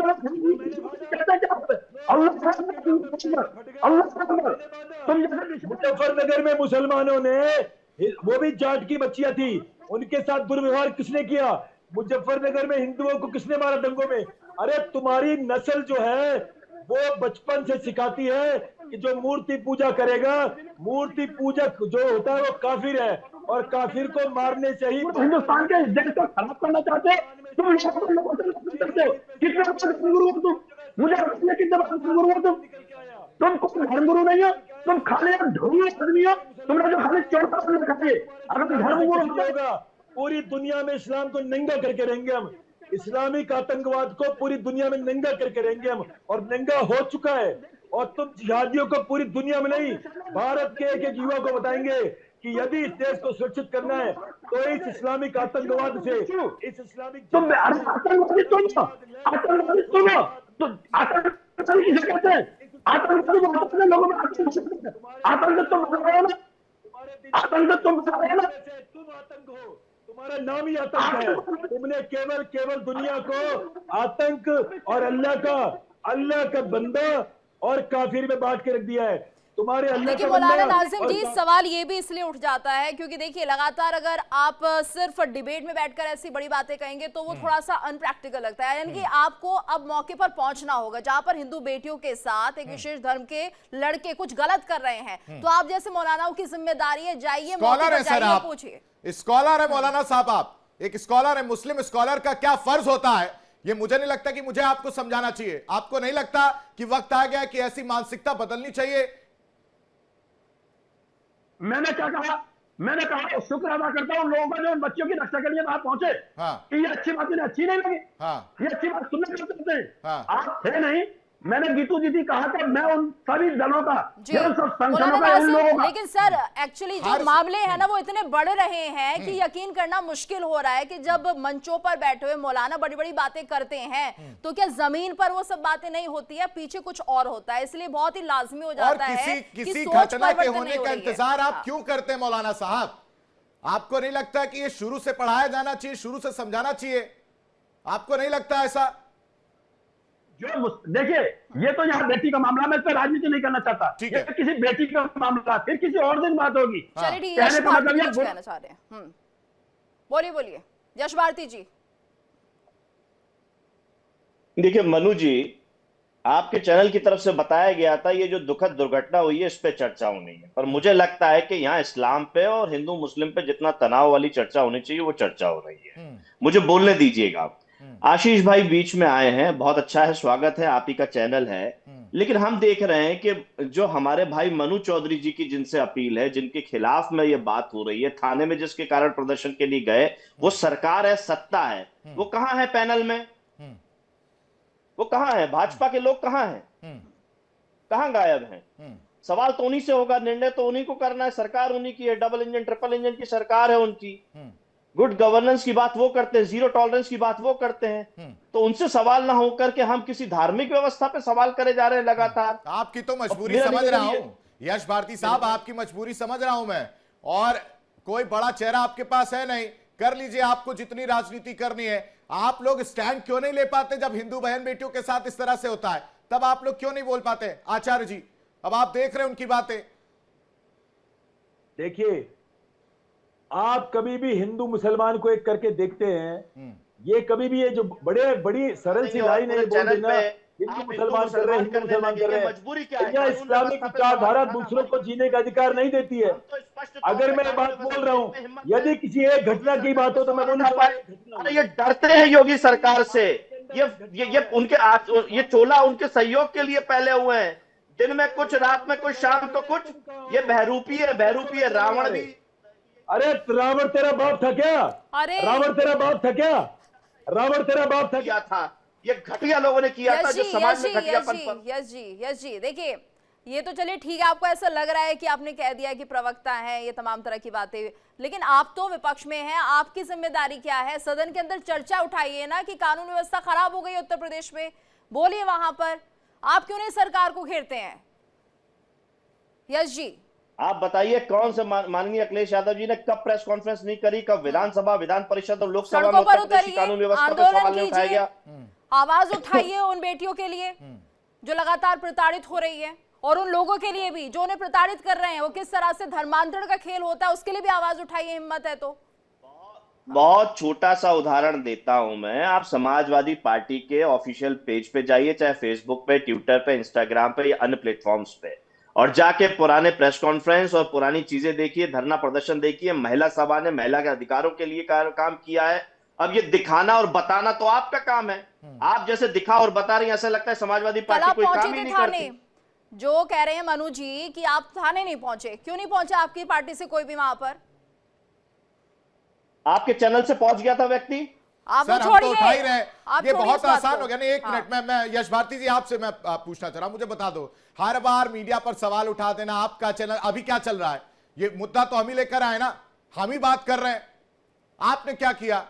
मुजफ्फरनगर में मुसलमानों ने, वो भी जाट की बच्चियां थी, उनके साथ दुर्व्यवहार किसने किया? मुजफ्फरनगर में हिंदुओं को किसने मारा दंगों में? अरे तुम्हारी नस्ल जो है वो बचपन से सिखाती है कि जो मूर्ति पूजा करेगा, मूर्ति पूजक जो होता है वो काफिर है, और काफिर को मारने से ही हिंदुस्तान के देश को खराब करना चाहते हो तुम। कितने धर्मगुरु हो तुम? मुझे कितने धर्मगुरु हो तुम कोई धर्मगुरु नहीं हो, तुम खाली ढोंगी आदमी हो। तुमने जो खाली चौथा खाते, अगर धर्मगुरु होगा, पूरी दुनिया में इस्लाम को नंगा करके रहेंगे हम। इस्लामिक आतंकवाद को पूरी दुनिया में नंगा करके रहेंगे हम, और नंगा हो चुका है। और तुम जिहादियों को पूरी दुनिया में नहीं, भारत के एक एक युवा को बताएंगे कि यदि इस देश को सुरक्षित करना है तो इस इस्लामिक आतंकवाद से, इस इस्लामिक आतंकवादी तुम आतंक हो, तुम्हारा नाम ही आतंक है। तुमने केवल दुनिया को आतंक और अल्लाह का बंदा और काफिर में बांट के रख दिया है। तुम्हारे अल्लाह देखिए मौलाना नाजिम जी, सवाल ये भी इसलिए उठ जाता है क्योंकि देखिए लगातार अगर आप सिर्फ डिबेट में बैठकर ऐसी बड़ी बातें कहेंगे तो वो थोड़ा सा अनप्रैक्टिकल लगता है। यानी कि आपको अब मौके पर पहुंचना होगा जहां पर हिंदू बेटियों के साथ एक विशेष धर्म के लड़के कुछ गलत कर रहे हैं, तो आप जैसे मौलानाओं की जिम्मेदारी है, जाइए मौके पर जाइए, पूछिए। स्कॉलर है मौलाना साहब, आप एक स्कॉलर है, मुस्लिम स्कॉलर का क्या फर्ज होता है ये मुझे नहीं लगता कि मुझे आपको समझाना चाहिए। आपको नहीं लगता कि वक्त आ गया कि ऐसी मानसिकता बदलनी चाहिए? मैंने क्या कहा? मैंने कहा शुक्र अदा करता हूं लोगों का जो बच्चों की रक्षा के लिए वहां पहुंचे। कि ये अच्छी बात अच्छी नहीं लगी। ये अच्छी बात सुनने कर सकते हैं। आप थे नहीं, मैंने गीतू दीदी कहा था मैं उन सभी दलों का, सब संगठनों का, उन लोगों का। लेकिन सर एक्चुअली जो मामले हैं ना वो इतने बढ़ रहे हैं कि यकीन करना मुश्किल हो रहा है कि जब मंचों पर बैठे हुए मौलाना बड़ी बड़ी बातें करते हैं तो क्या जमीन पर वो सब बातें नहीं होती है, पीछे कुछ और होता है। इसलिए बहुत ही लाजमी हो जाता है किसी घटना के होने का इंतजार आप क्यों करते हैं मौलाना साहब? आपको नहीं लगता कि ये शुरू से पढ़ाया जाना चाहिए, शुरू से समझाना चाहिए? आपको नहीं लगता ऐसा? जो देखिए, ये तो यहाँ बेटी का मामला, मैं इस पर राजनीति नहीं करना चाहता, ठीक ये है। किसी बेटी का मामला, फिर किसी और दिन बात होगी। चलिए ठीक, कहने यश का भारती मतलब ये कुछ कहना चाह रहे हैं। बोलिए बोलिए यश भारती जी। देखिए मनु जी, आपके चैनल की तरफ से बताया गया था ये जो दुखद दुर्घटना हुई है इस पे चर्चा होनी है, पर मुझे लगता है कि यहाँ इस्लाम पे और हिंदू मुस्लिम पे जितना तनाव वाली चर्चा होनी चाहिए वो चर्चा हो रही है। मुझे बोलने दीजिएगा आप। आशीष भाई बीच में आए हैं, बहुत अच्छा है, स्वागत है, आप ही का चैनल है। लेकिन हम देख रहे हैं कि जो हमारे भाई मनु चौधरी जी की जिनसे अपील है, जिनके खिलाफ में ये बात हो रही है, थाने में जिसके कारण प्रदर्शन के लिए गए, वो सरकार है, सत्ता है, वो कहाँ है पैनल में? वो कहाँ है? भाजपा के लोग कहाँ हैं? कहाँ गायब हैं? सवाल तो उन्हीं से होगा, निर्णय तो उन्हीं को करना है, सरकार उन्हीं की है, डबल इंजन ट्रिपल इंजन की सरकार है उनकी। गुड गवर्नेंस की बात वो करते हैं, जीरो टॉलरेंस की बात वो करते हैं, तो उनसे सवाल ना होकर के हम किसी धार्मिक व्यवस्था पे सवाल करे जा रहे हैं लगातार। आपकी तो मजबूरी समझ रहा हूं यश भारती साहब, आपकी मजबूरी समझ रहा हूं मैं, और कोई बड़ा चेहरा आपके पास है नहीं, कर लीजिए आपको जितनी राजनीति करनी है। आप लोग स्टैंड क्यों नहीं ले पाते जब हिंदू बहन बेटियों के साथ इस तरह से होता है? तब आप लोग क्यों नहीं बोल पाते? आचार्य जी, अब आप देख रहे हैं उनकी बातें। देखिए, आप कभी भी हिंदू मुसलमान को एक करके देखते हैं, ये कभी भी ये जो बड़ी सरल सी लाइन है, बोल देना हिंदू मुसलमान कर रहे हैं, हिंदू मुसलमान कर रहे हैं, मजबूरी क्या है? यहाँ इस्लामिक विचारधारा दूसरों को जीने का अधिकार नहीं देती है। अगर मैं बात बोल रहा हूँ, यदि किसी एक घटना की बात हो तो मैं बोलूँ अरे ये डरते हैं योगी सरकार से, ये उनके ये चोला उनके सहयोग के लिए पहले हुए हैं, दिन में कुछ, रात में कुछ, शाम को कुछ। ये बहरूपी है रावण भी। अरे रावण तेरा बाप था क्या? अरे रावण तेरा बाप था क्या? रावण तेरा बाप था क्या था? ये घटिया लोगों ने किया था, जो समाज में घटियापन। यश जी देखिए, ये तो चलिए ठीक है, आपको ऐसा लग रहा है कि आपने कह दिया कि प्रवक्ता है, ये तमाम तरह की बातें, लेकिन आप तो विपक्ष में हैं, आपकी जिम्मेदारी क्या है? सदन के अंदर चर्चा उठाइए ना कि कानून व्यवस्था खराब हो गई उत्तर प्रदेश में, बोलिए वहां पर। आप क्यों नहीं सरकार को घेरते हैं? यश जी आप बताइए, कौन से माननीय अखिलेश यादव जी ने कब प्रेस कॉन्फ्रेंस नहीं करी, कब विधानसभा, विधान परिषद और लोकसभा में उत्तर प्रदेश की कानून व्यवस्था पर सवाल नहीं उठाया गया? आवाज उठाइए उन बेटियों के लिए जो लगातार प्रताड़ित हो रही है, और उन लोगों के लिए भी जो उन्हें प्रताड़ित कर रहे हैं, वो किस तरह से धर्मांतरण का खेल होता है, उसके लिए भी आवाज उठाइए, हिम्मत है तो। बहुत छोटा सा उदाहरण देता हूं मैं। आप समाजवादी पार्टी के ऑफिशियल पेज पे जाइए, चाहे फेसबुक पे, ट्विटर पे, इंस्टाग्राम पे या अन्य प्लेटफॉर्म्स पे, और जाके पुराने प्रेस कॉन्फ्रेंस और पुरानी चीजें देखिए, धरना प्रदर्शन देखिए। महिला सभा ने महिला के अधिकारों के लिए काम किया है। अब ये दिखाना और बताना तो आपका काम है। आप जैसे दिखा और बता रही हैं, ऐसा लगता है समाजवादी पार्टी कोई काम ही नहीं करती। जो कह रहे हैं मनु जी कि आप थाने नहीं पहुंचे, क्यों नहीं पहुंचे आपकी पार्टी से कोई भी वहां पर? आपके चैनल से पहुंच गया था व्यक्ति। आप सर, हम तो उठा ही रहे, ये बहुत आसान हो गया ना। एक मिनट में मैं यश भारती जी आपसे मैं पूछना चाह रहा हूं, मुझे बता दो, हर बार मीडिया पर सवाल उठा देना आपका चैनल, अभी क्या चल रहा है? ये मुद्दा तो हम ही लेकर आए ना, हम ही बात कर रहे हैं, आपने क्या किया?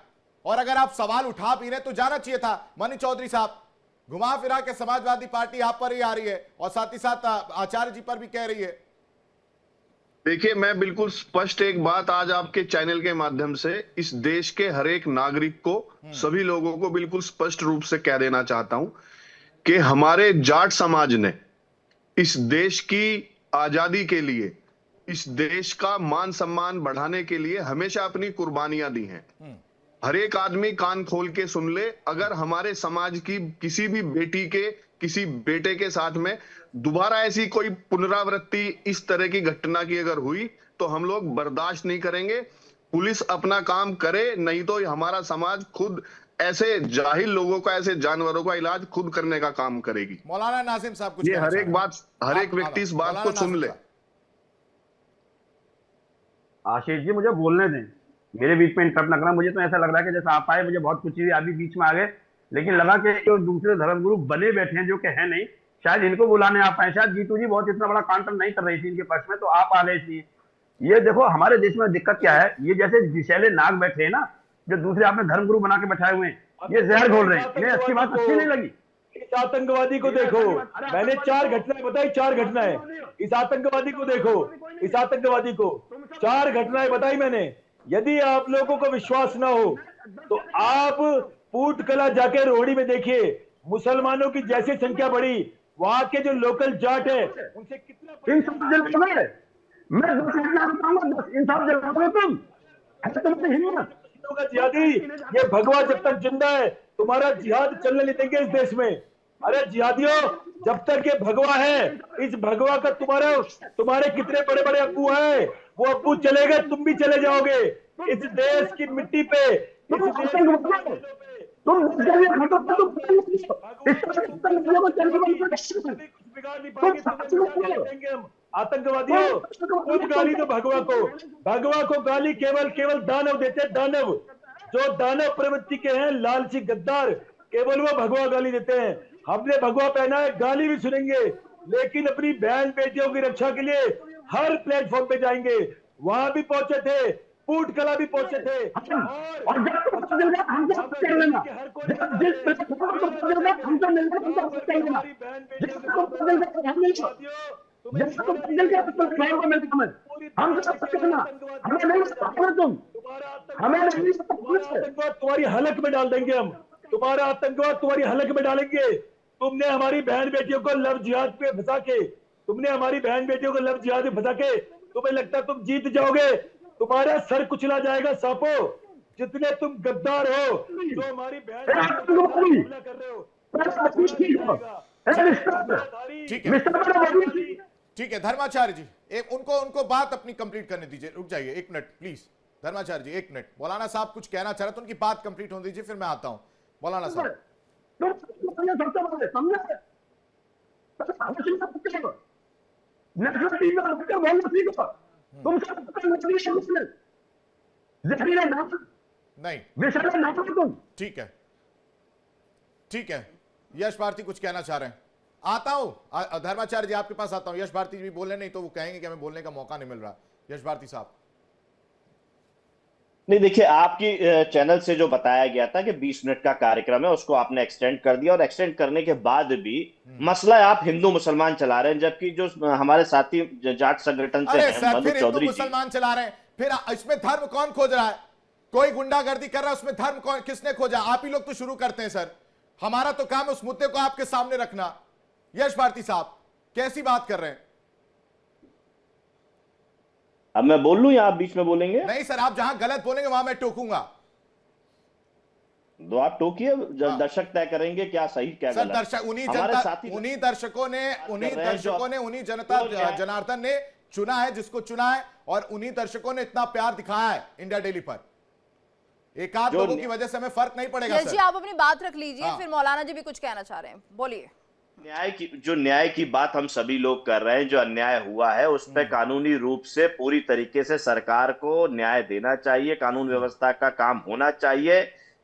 और अगर आप सवाल उठा भी रहे तो जाना चाहिए था। मनु चौधरी साहब, घुमा फिरा के समाजवादी पार्टी आप पर ही आ रही है और साथ ही साथ आचार्य जी पर भी कह रही है। देखिए, मैं बिल्कुल स्पष्ट एक बात आज आपके चैनल के माध्यम से इस देश के हर एक नागरिक को, सभी लोगों को बिल्कुल स्पष्ट रूप से कह देना चाहता हूं कि हमारे जाट समाज ने इस देश की आजादी के लिए, इस देश का मान सम्मान बढ़ाने के लिए हमेशा अपनी कुर्बानियां दी हैं। हर एक आदमी कान खोल के सुन ले, अगर हमारे समाज की किसी भी बेटी के, किसी बेटे के साथ में दोबारा ऐसी कोई पुनरावृत्ति इस तरह की घटना की अगर हुई तो हम लोग बर्दाश्त नहीं करेंगे। पुलिस अपना काम करे, नहीं तो हमारा समाज खुद ऐसे जाहिल लोगों का, ऐसे जानवरों का इलाज खुद करने का काम करेगी। मौलाना नाजिम साहब कुछ ये हर एक बात, हर एक व्यक्ति इस बात को सुन ले। आशीष जी, मुझे बोलने दें, मेरे बीच में इंटरप्ट ना करना। मुझे तो ऐसा लग रहा है कि जैसा आप आए, मुझे बहुत कुछ अभी बीच में आ गए, लेकिन लगा कि जो दूसरे धर्मगुरु बने बैठे हैं, जो कि है नहीं, शायद इनको बुलाने आप आए। शायद जीतू जी बहुत इतना बड़ा कांटन नहीं कर रही थी इनके पक्ष में, तो आप आ गए थी। ये देखो, हमारे देश में दिक्कत क्या है, ये जैसे विषैले नाग बैठे हैं ना, जो दूसरे आपने धर्मगुरु बना के बैठाए हुए हैं, ये जहर घोल रहे हैं। इन्हें अच्छी बात अच्छी नहीं लगी। इस आतंकवादी को देखो, मैंने 4 घटनाएं बताई, 4 घटनाएं। इस आतंकवादी को देखो, इस आतंकवादी को 4 घटनाएं बताई मैंने। यदि आप लोगों को विश्वास ना हो तो आप पूट कला जाके रोहड़ी में देखिए, मुसलमानों की जैसे संख्या बढ़ी, वहां के जो लोकल जाट है उनसे कितना इंसाफ जलाओगे? मैं 10 घटना बताऊंगा, 10 इंसाफ जलाओगे तुम? है तुम्हारी हिम्मत? का जिहादी, ये भगवा जब तक जिंदा है तुम्हारा जिहाद चलने नहीं देंगे इस देश में। अरे जिहादियों, जब तक ये भगवा है, इस भगवा का तुम्हारे कितने बड़े बड़े अब्बू हैं, वो अब्बू चले गए, तुम भी चले जाओगे। इस देश की मिट्टी पे, इस देश की तुम बिगाड़ नहीं पाएंगे हम आतंकवादियों। खुद गाली दो भगवा को, भगवा को गाली केवल दानव देते हैं, दानव जो दानव प्रवृत्ति के हैं, लालची गद्दार, केवल वो भगवा गाली देते हैं। हमने भगवा पहना है, गाली भी सुनेंगे, लेकिन अपनी बहन बेटियों की रक्षा के लिए हर प्लेटफॉर्म पे जाएंगे। वहां भी पहुंचे थे, पूट कला भी पहुंचे थे, और जब तुम बदल गए हमसे कर लेना, जिस हमसे मिलकर हमसे कर लेना, जब तुम बदल गए हम नहीं, जब तुम बदल गए तो फ्लाइंग को मिलकर हमसे कर लेना, हमें नहीं सकते तुम, हमें नहीं सकते। तुम्हारी हलक में डाल देंगे हम, तुम्हारा आतंकवाद तुम्हारी हलक में डालेंगे। तुमने हमारी बहन बेटियों को लव जिहाद पे फंसा के, तुमने हमारी बहन बेटियों को लव जिहाद में फंसा के तुम्हें लगता है तुम जीत जाओगे? तुम्हारा सर कुचला जाएगा सांपो, जितने तुम गद्दार हो, जो हमारी बहन हमला कर रहे हो। ठीक है धर्माचार्य जी, एक उनको बात अपनी कंप्लीट करने दीजिए। रुक जाइए 1 मिनट प्लीज धर्माचार्य जी, 1 मिनट। मौलाना साहब कुछ कहना चाह रहे थे, उनकी बात कंप्लीट होने दीजिए, फिर मैं आता हूं। मौलाना साहब नहीं, ठीक है यश भारती कुछ कहना चाह रहे हैं, आता हूं धर्माचार्य जी आपके पास आता हूं। यश भारती जी बोले नहीं तो वो कहेंगे कि हमें बोलने का मौका नहीं मिल रहा। यश भारती साहब। नहीं देखिए, आपकी चैनल से जो बताया गया था कि 20 मिनट का कार्यक्रम है, उसको आपने एक्सटेंड कर दिया, और एक्सटेंड करने के बाद भी मसला आप हिंदू मुसलमान चला रहे हैं, जबकि जो हमारे साथी जाट संगठन से हैं, मधु चौधरी जी मुसलमान चला रहे हैं, फिर इसमें धर्म कौन खोज रहा है? कोई गुंडागर्दी कर रहा है, उसमें धर्म कौन, किसने खोजा? आप ही लोग तो शुरू करते हैं सर। हमारा तो काम है उस मुद्दे को आपके सामने रखना। यश भारती साहब कैसी बात कर रहे हैं? अब मैं बोल लूं या आप बीच में बोलेंगे? नहीं सर, आप जहां गलत बोलेंगे वहां मैं टोकूंगा। तो आप टोकिए, दर्शक तय करेंगे क्या सही क्या सर। गलत। दर्शक उन्हीं दर्शकों ने उन्हीं जनता जनार्दन ने चुना है जिसको चुना है, और उन्हीं दर्शकों ने इतना प्यार दिखाया है इंडिया डेली पर। एक आध लोगों की वजह से हमें फर्क नहीं पड़ेगा सर। जी आप अपनी बात रख लीजिए, फिर मौलाना जी भी कुछ कहना चाह रहे हैं, बोलिए। न्याय की बात हम सभी लोग कर रहे हैं। जो अन्याय हुआ है उस पर कानूनी रूप से पूरी तरीके से सरकार को न्याय देना चाहिए, कानून व्यवस्था का काम होना चाहिए,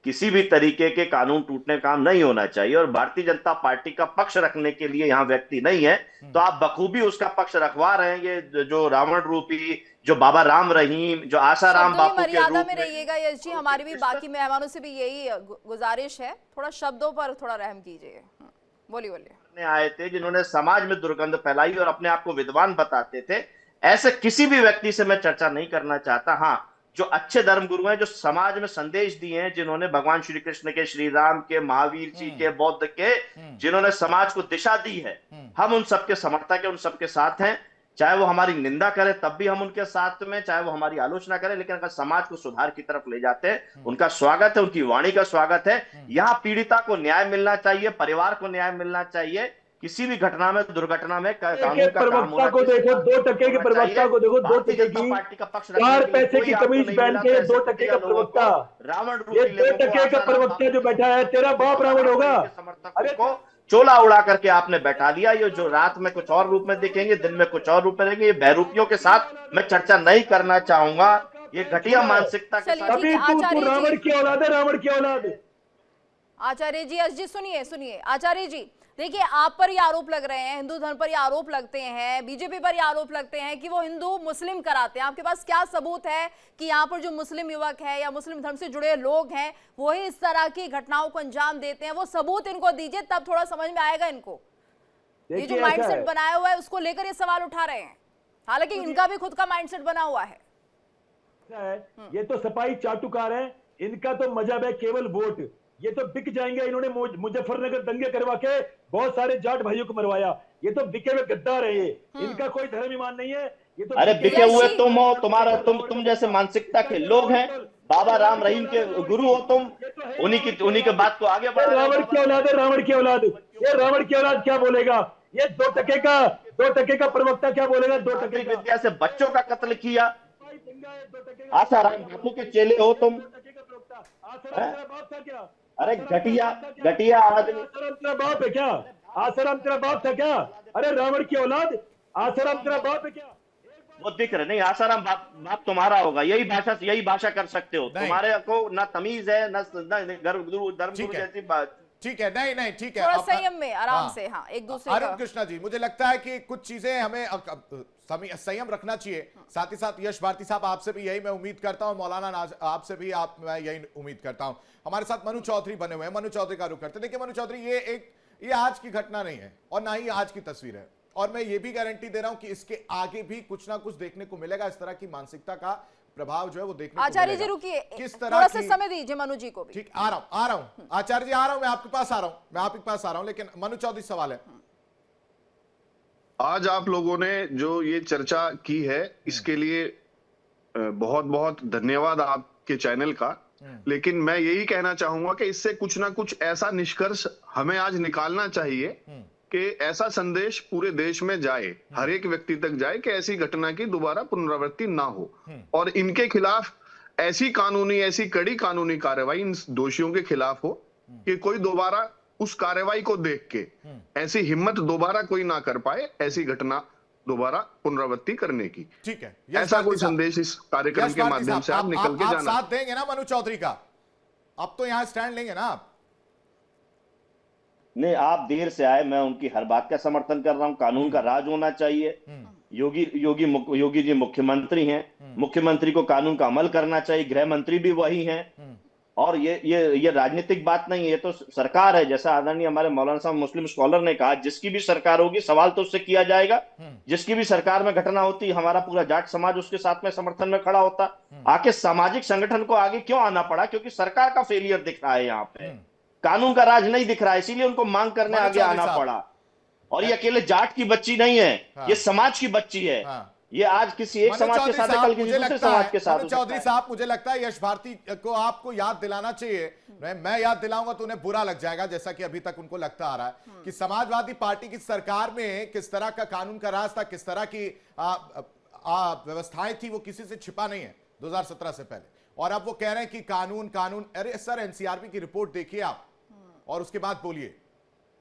किसी भी तरीके के कानून टूटने का काम नहीं होना चाहिए। और भारतीय जनता पार्टी का पक्ष रखने के लिए यहाँ व्यक्ति नहीं है, तो आप बखूबी उसका पक्ष रखवा रहे हैं। ये जो रावण रूपी, जो बाबा राम रहीम, जो आसाराम बापू के मर्यादा में रहिएगा यश जी, हमारी भी बाकी मेहमानों से भी यही गुजारिश है, थोड़ा शब्दों पर थोड़ा रहम कीजिए। बोलिए। आए थे जिन्होंने समाज में दुर्गंध फैलाई और अपने आप को विद्वान बताते थे, ऐसे किसी भी व्यक्ति से मैं चर्चा नहीं करना चाहता। हाँ, जो अच्छे धर्मगुरु हैं, जो समाज में संदेश दिए हैं, जिन्होंने भगवान श्री कृष्ण के, श्री राम के, महावीर जी के, बौद्ध के, जिन्होंने समाज को दिशा दी है, हम उन सबके समर्थक हैं, उन सबके साथ हैं। चाहे वो हमारी निंदा करे तब भी हम उनके साथ में, चाहे वो हमारी आलोचना करे, लेकिन अगर समाज को सुधार की तरफ ले जाते हैं, उनका स्वागत है, उनकी वाणी का स्वागत है। यहाँ पीड़िता को न्याय मिलना चाहिए, परिवार को न्याय मिलना चाहिए। किसी भी घटना में, दुर्घटना में कानून का काम होना को देखो, 2% के प्रवक्ता को देखो, 2% की पार्टी का पक्ष 4 पैसे की कमीज पहन के 2% का प्रवक्ता, रावण, ये 2% का प्रवक्ता जो बैठा है, तेरा बाप रावण होगा। अरे को चोला उड़ा करके आपने बैठा दिया। ये जो रात में कुछ और रूप में दिखेंगे, दिन में कुछ और रूप में रहेंगे, ये बहरूपियों के साथ मैं चर्चा नहीं करना चाहूंगा। ये घटिया मानसिकता के साथ। अभी तू रावण की औलाद है, रावण की औलाद। आचार्य जी सुनिए आचार्य जी, देखिए आप पर ये आरोप लग रहे हैं, हिंदू धर्म पर ये आरोप लगते हैं, बीजेपी पर ये आरोप लगते हैं कि वो हिंदू मुस्लिम कराते हैं। आपके पास क्या सबूत है कि यहाँ पर जो मुस्लिम युवक है या मुस्लिम धर्म से जुड़े लोग हैं वो ही इस तरह की घटनाओं को अंजाम देते हैं? वो सबूत इनको दीजिए, तब थोड़ा समझ में आएगा इनको। ये जो माइंडसेट बनाया हुआ है उसको लेकर ये सवाल उठा रहे हैं, हालांकि इनका भी खुद का माइंडसेट बना हुआ है। ये तो सपाई चाटुकार है, इनका तो मजहब है केवल वोट। ये तो बिक जाएंगे। इन्होंने मुजफ्फरनगर दंगे करवा के बहुत सारे जाट भाइयों को मरवाया। ये तो बिके हुए गद्दार है। ये इनका कोई धर्म ईमान नहीं है। ये तो अरे बिके हुए यशी। तुम हो, तुम्हारा तुम जैसे मानसिकता के लोग हैं। बाबा राम रहीम के गुरु हो तुम, उन्हीं के बात को आगे बढ़ा रहे हो। रावण की औलाद है, रावण की औलाद। ये रावण की औलाद क्या बोलेगा? ये 2% का प्रवक्ता क्या बोलेगा? 2% विद्या से बच्चों का कत्ल किया। आसाराम बापू के चेले हो तुम। अरे घटिया आदमी। आसाराम तेरा बाप है क्या? आसाराम तेरा बाप था क्या? अरे रावण की औलाद, आसाराम तेरा बाप है क्या? वो दिख रहे नहीं, आसाराम बाप तुम्हारा होगा। यही भाषा कर सकते हो। तुम्हारे को ना तमीज है, ना धर्म गुरु जैसी बात। ठीक है, नहीं ठीक है, थोड़ा संयम में आराम से, हाँ, एक दूसरे अरुण का। कृष्णा जी, मुझे लगता है कि कुछ चीजें हमें संयम रखना चाहिए। साथ ही साथ यश भारती साहब, आपसे भी यही मैं उम्मीद करता हूं, मौलाना आपसे भी मैं यही उम्मीद करता हूं। हमारे साथ मनु चौधरी बने हुए हैं, मनु चौधरी का रुख करते। देखिए मनु चौधरी, ये आज की घटना नहीं है और ना ही आज की तस्वीर है, और मैं ये भी गारंटी दे रहा हूं कि इसके आगे भी कुछ ना कुछ देखने को मिलेगा। इस तरह की मानसिकता का प्रभाव जो है वो देखने को मिलेगा। आचार्य जी रुकिए, किस तरह थोड़ा सा समय दीजिए मनु जी को भी। ठीक, आ रहा हूं आचार्य जी, आ रहा हूं, मैं आपके पास आ रहा हूं, लेकिन मनु चौधरी सवाल है। आज आप लोगों ने जो ये चर्चा की है, इसके लिए बहुत बहुत धन्यवाद आपके चैनल का। लेकिन मैं यही कहना चाहूंगा कि इससे कुछ ना कुछ ऐसा निष्कर्ष हमें आज निकालना चाहिए कि ऐसा संदेश पूरे देश में जाए, हर एक व्यक्ति तक जाए कि ऐसी घटना की दोबारा पुनरावृत्ति ना हो, और इनके खिलाफ ऐसी कड़ी कानूनी कार्रवाई इन दोषियों के खिलाफ हो कि कोई दोबारा उस कार्रवाई को देख के ऐसी हिम्मत दोबारा कोई ना कर पाए, ऐसी घटना दोबारा पुनरावृत्ति करने की। ठीक है, ऐसा कोई संदेश इस कार्यक्रम के माध्यम से आप निकल के जाना। साथ देंगे ना मनु चौधरी का? अब तो यहां स्टैंड लेंगे ना आप? नहीं, आप देर से आए, मैं उनकी हर बात का समर्थन कर रहा हूं। कानून का राज होना चाहिए। योगी जी मुख्यमंत्री हैं, मुख्यमंत्री को कानून का अमल करना चाहिए। गृह मंत्री भी वही हैं। और ये राजनीतिक बात नहीं है, ये तो सरकार है। जैसा आदरणीय हमारे मौलाना साहब मुस्लिम स्कॉलर ने कहा, जिसकी भी सरकार होगी सवाल तो उससे किया जाएगा। जिसकी भी सरकार में घटना होती, हमारा पूरा जाट समाज उसके साथ में समर्थन में खड़ा होता। आके सामाजिक संगठन को आगे क्यों आना पड़ा? क्योंकि सरकार का फेलियर दिख रहा है, यहाँ पे कानून का राज नहीं दिख रहा है, इसीलिए उनको मांग करने आगे आना पड़ा। और ये अकेले जाट की बच्ची नहीं है, ये समाज की बच्ची है। ये आज किसी एक समाज के साथ है, कल किसी दूसरे समाज के साथ। चौधरी साहब, मुझे लगता है यश भारती को आपको याद दिलाना चाहिए। मैं याद दिलाऊंगा तो उन्हें बुरा लग जाएगा, जैसा कि अभी तक उनको लगता आ रहा है कि समाजवादी पार्टी की सरकार में किस तरह का कानून का राज था, किस तरह की व्यवस्थाएं थी, वो किसी से छिपा नहीं है 2017 से पहले। और अब वो कह रहे हैं कि कानून। अरे सर, एनसीआरबी की रिपोर्ट देखिए आप और उसके बाद बोलिए।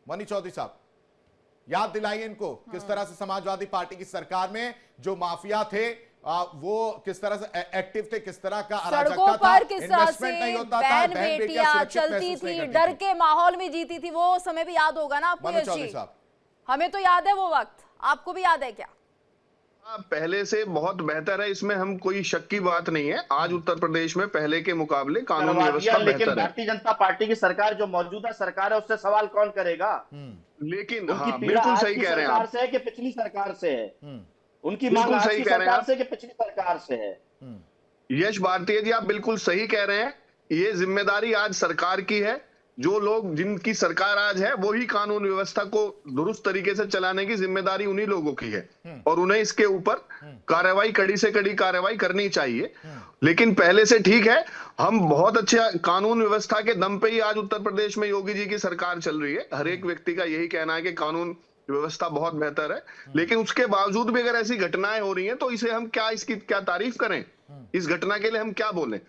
मनु चौधरी साहब, याद दिलाइए इनको किस तरह से समाजवादी पार्टी की सरकार में जो माफिया थे वो किस तरह से एक्टिव थे, किस तरह का सड़कों पर किस तरह से बहन बेटियां चलती थी, डर के माहौल में जीती थी। वो समय भी याद होगा ना आपको यश जी? हमें तो याद है वो वक्त, आपको भी याद है क्या? पहले से बहुत बेहतर है, इसमें हम कोई शक की बात नहीं है। आज उत्तर प्रदेश में पहले के मुकाबले कानून व्यवस्था बेहतर है। भारतीय जनता पार्टी की सरकार, जो मौजूदा सरकार है, उससे सवाल कौन करेगा? लेकिन बिल्कुल सही कह रहे हैं आप, कि पिछली सरकार से है उनकी मांग, बिल्कुल सही कह रहे हैं आप कि पिछली सरकार से है। यश भारती जी, आप बिल्कुल सही कह रहे हैं। ये जिम्मेदारी आज सरकार की है। जो लोग, जिनकी सरकार आज है, वो ही कानून व्यवस्था को दुरुस्त तरीके से चलाने की जिम्मेदारी उन्हीं लोगों की है, और उन्हें इसके ऊपर कार्रवाई, कड़ी से कड़ी कार्रवाई करनी चाहिए। लेकिन पहले से ठीक है, हम बहुत अच्छा कानून व्यवस्था के दम पे ही आज उत्तर प्रदेश में योगी जी की सरकार चल रही है। हर एक व्यक्ति का यही कहना है कि कानून व्यवस्था बहुत बेहतर है। लेकिन उसके बावजूद भी अगर ऐसी घटनाएं हो रही हैं तो इसे हम इसकी क्या तारीफ करें? इस घटना के लिए हम क्या बोलें?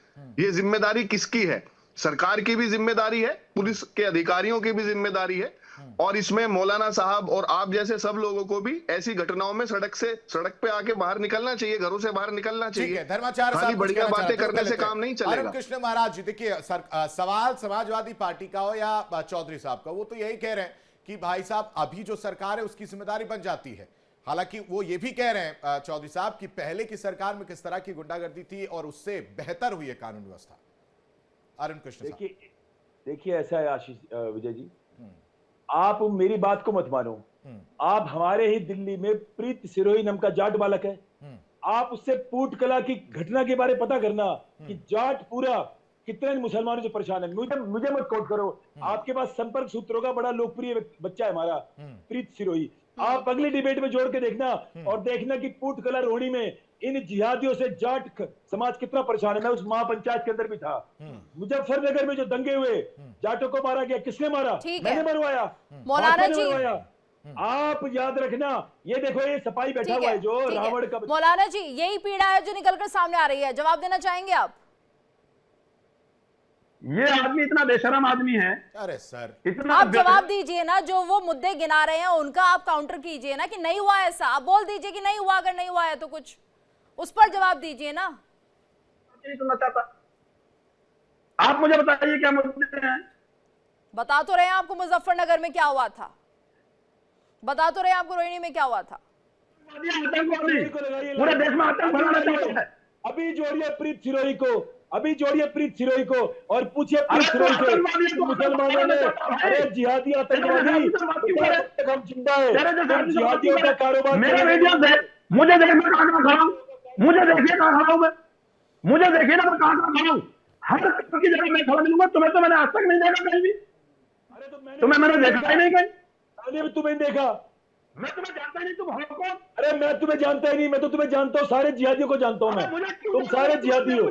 ये जिम्मेदारी किसकी है? सरकार की भी जिम्मेदारी है, पुलिस के अधिकारियों की भी जिम्मेदारी है, और इसमें मौलाना साहब और आप जैसे सब लोगों को भी ऐसी घटनाओं में सड़क पे आके बाहर निकलना चाहिए, घरों से बाहर निकलना चाहिए। धर्माचार्य खाली बढ़िया बातें करने से काम नहीं चलेगा। अरुण कृष्ण महाराज जी, देखिए सवाल समाजवादी पार्टी का हो या चौधरी साहब का, वो तो यही कह रहे हैं कि भाई साहब अभी जो सरकार है उसकी जिम्मेदारी बन जाती है। हालांकि वो ये भी कह रहे हैं चौधरी साहब कि पहले की सरकार में किस तरह की गुंडागर्दी थी और उससे बेहतर हुई है कानून व्यवस्था। अरुण कृष्ण, देखिए ऐसा है आशीष विजय जी, आप मेरी बात को मत मानो। आप हमारे ही दिल्ली में प्रीत सिरोही नाम का जाट बालक है, आप उससे पूट कला की घटना के बारे पता करना कि जाट पूरा कितने मुसलमानों से परेशान है। मुझे मत कोट करो। आपके पास संपर्क सूत्रों का बड़ा लोकप्रिय बच्चा है हमारा प्रीत सिरोही। आप अगली डिबेट में जोड़ के देखना और देखना कि पूटकला रोहिणी में इन जिहादियों से जाट समाज कितना परेशान है। मैं उस महापंचायत के अंदर भी था। मुजफ्फरनगर में जो दंगे हुए, जाटों को मारा गया, किसने मारा? मैंने मरवाया, मौलाना जी। आप याद रखना। ये देखो, ये सपाई बैठा हुआ है जो रावण का। मौलाना जी, यही पीड़ा है जो निकलकर सामने आ रही है, जवाब देना चाहेंगे आप? ये आदमी इतना बेशरम आदमी है। अरे सर, इतना आप जवाब दीजिए ना, जो वो मुद्दे गिना रहे हैं उनका आप काउंटर कीजिए ना कि नहीं हुआ ऐसा। आप बोल दीजिए कि नहीं हुआ, अगर नहीं हुआ है तो कुछ उस पर जवाब दीजिए ना। नहीं सुनना चाहता। आप मुझे बताइए क्या मुद्दे हैं। बता तो रहे हैं आपको मुजफ्फरनगर में क्या हुआ था, बता तो रहे हैं आपको रोहिणी में क्या हुआ था। पूरे देश में आतंक फैलाना चाहते हैं। अभी जोड़िए प्रीत सिरोही को, अभी जोड़िए प्रीत सिरोही को और पूछिए प्रीत सिरोही से, मुसलमानों ने, अरे जिहादी आतंकवादी तक हम जिंदा है, जिहादियों का कारोबार। मेरे वीडियो से मुझे देखिए मैं कहां खड़ा हूं, मुझे देखिए कहां खड़ा हूं मैं, मुझे देखिए ना मैं कहां खड़ा हूं। हर की जगह मैं खड़ा मिलूंगा। तुम्हें तो मैंने आज तक नहीं देखा कहीं भी। अरे तो तुम्हें मैंने देखा ही नहीं कहीं। मैंने तुम्हें देखा। मैं तुम्हें जानता ही नहीं, तुम हो कौन? अरे मैं तुम्हें जानता ही नहीं, मैं तो तुम्हें जानता हूँ। सारे जिहादियों को जानता हूँ मैं। तुम सारे जिहादी हो,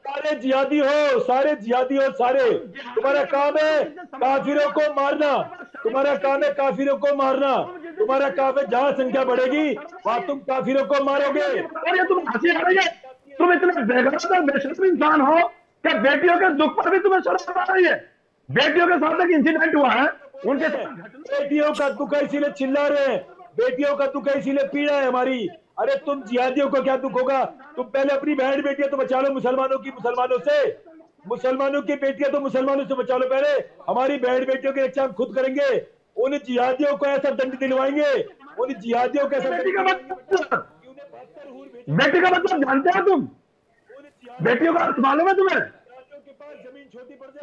सारे जिहादी हो, सारे जिहादी हो सारे। तुम्हारा काम है काफिरों को मारना, तुम्हारा काम है काफिरों को मारना, तुम्हारा काम है जहां संख्या बढ़ेगी वहां तुम काफिरों को मारोगे। अरे तुम हंसी आ रही है। तुम इतने बेगैरत और बेशर्म इंसान हो कि बेटियों के दुख पर भी तुम्हें शर्म आ रही है। बेटियों के साथ एक इंसिडेंट हुआ है, उनके बेटियों का दुख है इसीलिए चिल्ला रहे हैं, बेटियों का दुख है इसीलिए पीड़ा है हमारी। अरे तुम जिहादियों को क्या दुख होगा? तुम पहले अपनी बहन बेटियां तो बचा लो मुसलमानों की, मुसलमानों से, मुसलमानों की बेटियां तो मुसलमानों से बचा लो पहले। हमारी बहन बेटियों की रक्षा हम खुद करेंगे। उन जिहादियों को ऐसा दंड दिलवाएंगे, उन जिहादियों को ऐसा। बेटी का मतलब जानते हो तुम? बेटियों का मालूम है तुम्हें?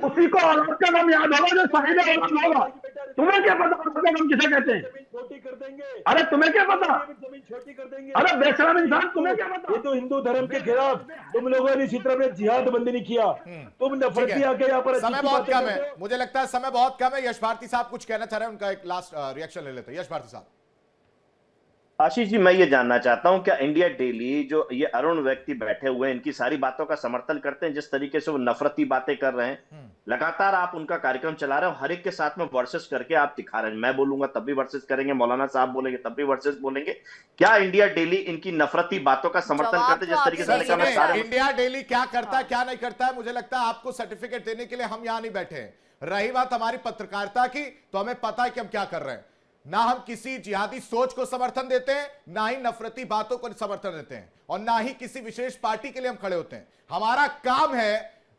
उसी को औलाद का नाम याद होगा जो साहिब औलाद होगा। तुम्हें क्या पता औलाद का नाम किसे कहते हैं? छोटी कर देंगे। अरे तुम्हें क्या पता? जमीन छोटी कर देंगे। अरे बेशरम इंसान, तुम्हें क्या पता? ये तो हिंदू धर्म के खिलाफ तुम लोगों ने इसी तरह में जिहाद बंदी नहीं किया। तुम नफरती आके यहाँ पर। समय बहुत कम है, मुझे लगता है समय बहुत कम है। यश भारती साहब कुछ कहना चाह रहे हैं, उनका एक लास्ट रिएक्शन ले लेते हैं। यश भारती साहब। आशीष जी, मैं ये जानना चाहता हूं क्या इंडिया डेली जो ये अरुण व्यक्ति बैठे हुए हैं इनकी सारी बातों का समर्थन करते हैं? जिस तरीके से वो नफरती बातें कर रहे हैं, लगातार आप उनका कार्यक्रम चला रहे हो, हर एक के साथ में वर्सेस करके आप दिखा रहे हैं। मैं बोलूंगा तब भी वर्सेस करेंगे, मौलाना साहब बोलेंगे तब भी वर्सेस बोलेंगे। क्या इंडिया डेली इनकी नफरती बातों का समर्थन करते हैं? जिस तरीके से इंडिया डेली क्या करता है क्या नहीं करता है, मुझे लगता है आपको सर्टिफिकेट देने के लिए हम यहां नहीं बैठे हैं। रही बात हमारी पत्रकारिता की, तो हमें पता है कि हम क्या कर रहे हैं। ना हम किसी जिहादी सोच को समर्थन देते हैं, ना ही नफरती बातों को समर्थन देते हैं, और ना ही किसी विशेष पार्टी के लिए हम खड़े होते हैं। हमारा काम है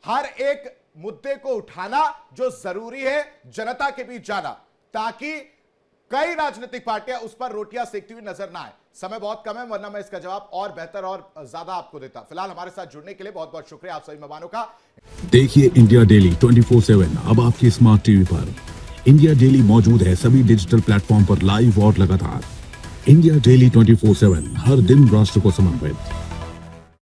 हर एक मुद्दे को उठाना जो जरूरी है, जनता के बीच जाना, ताकि कई राजनीतिक पार्टियां उस पर रोटियां सेकती हुई नजर ना आए। समय बहुत कम है, वरना मैं इसका जवाब और बेहतर और ज्यादा आपको देता। फिलहाल हमारे साथ जुड़ने के लिए बहुत बहुत शुक्रिया आप सभी मेहमानों का। देखिए इंडिया डेली 24/7 अब आपकी स्मार्ट टीवी पर। इंडिया डेली मौजूद है सभी डिजिटल प्लेटफॉर्म पर लाइव और लगातार। इंडिया डेली 24/7 हर दिन राष्ट्र को समर्पित।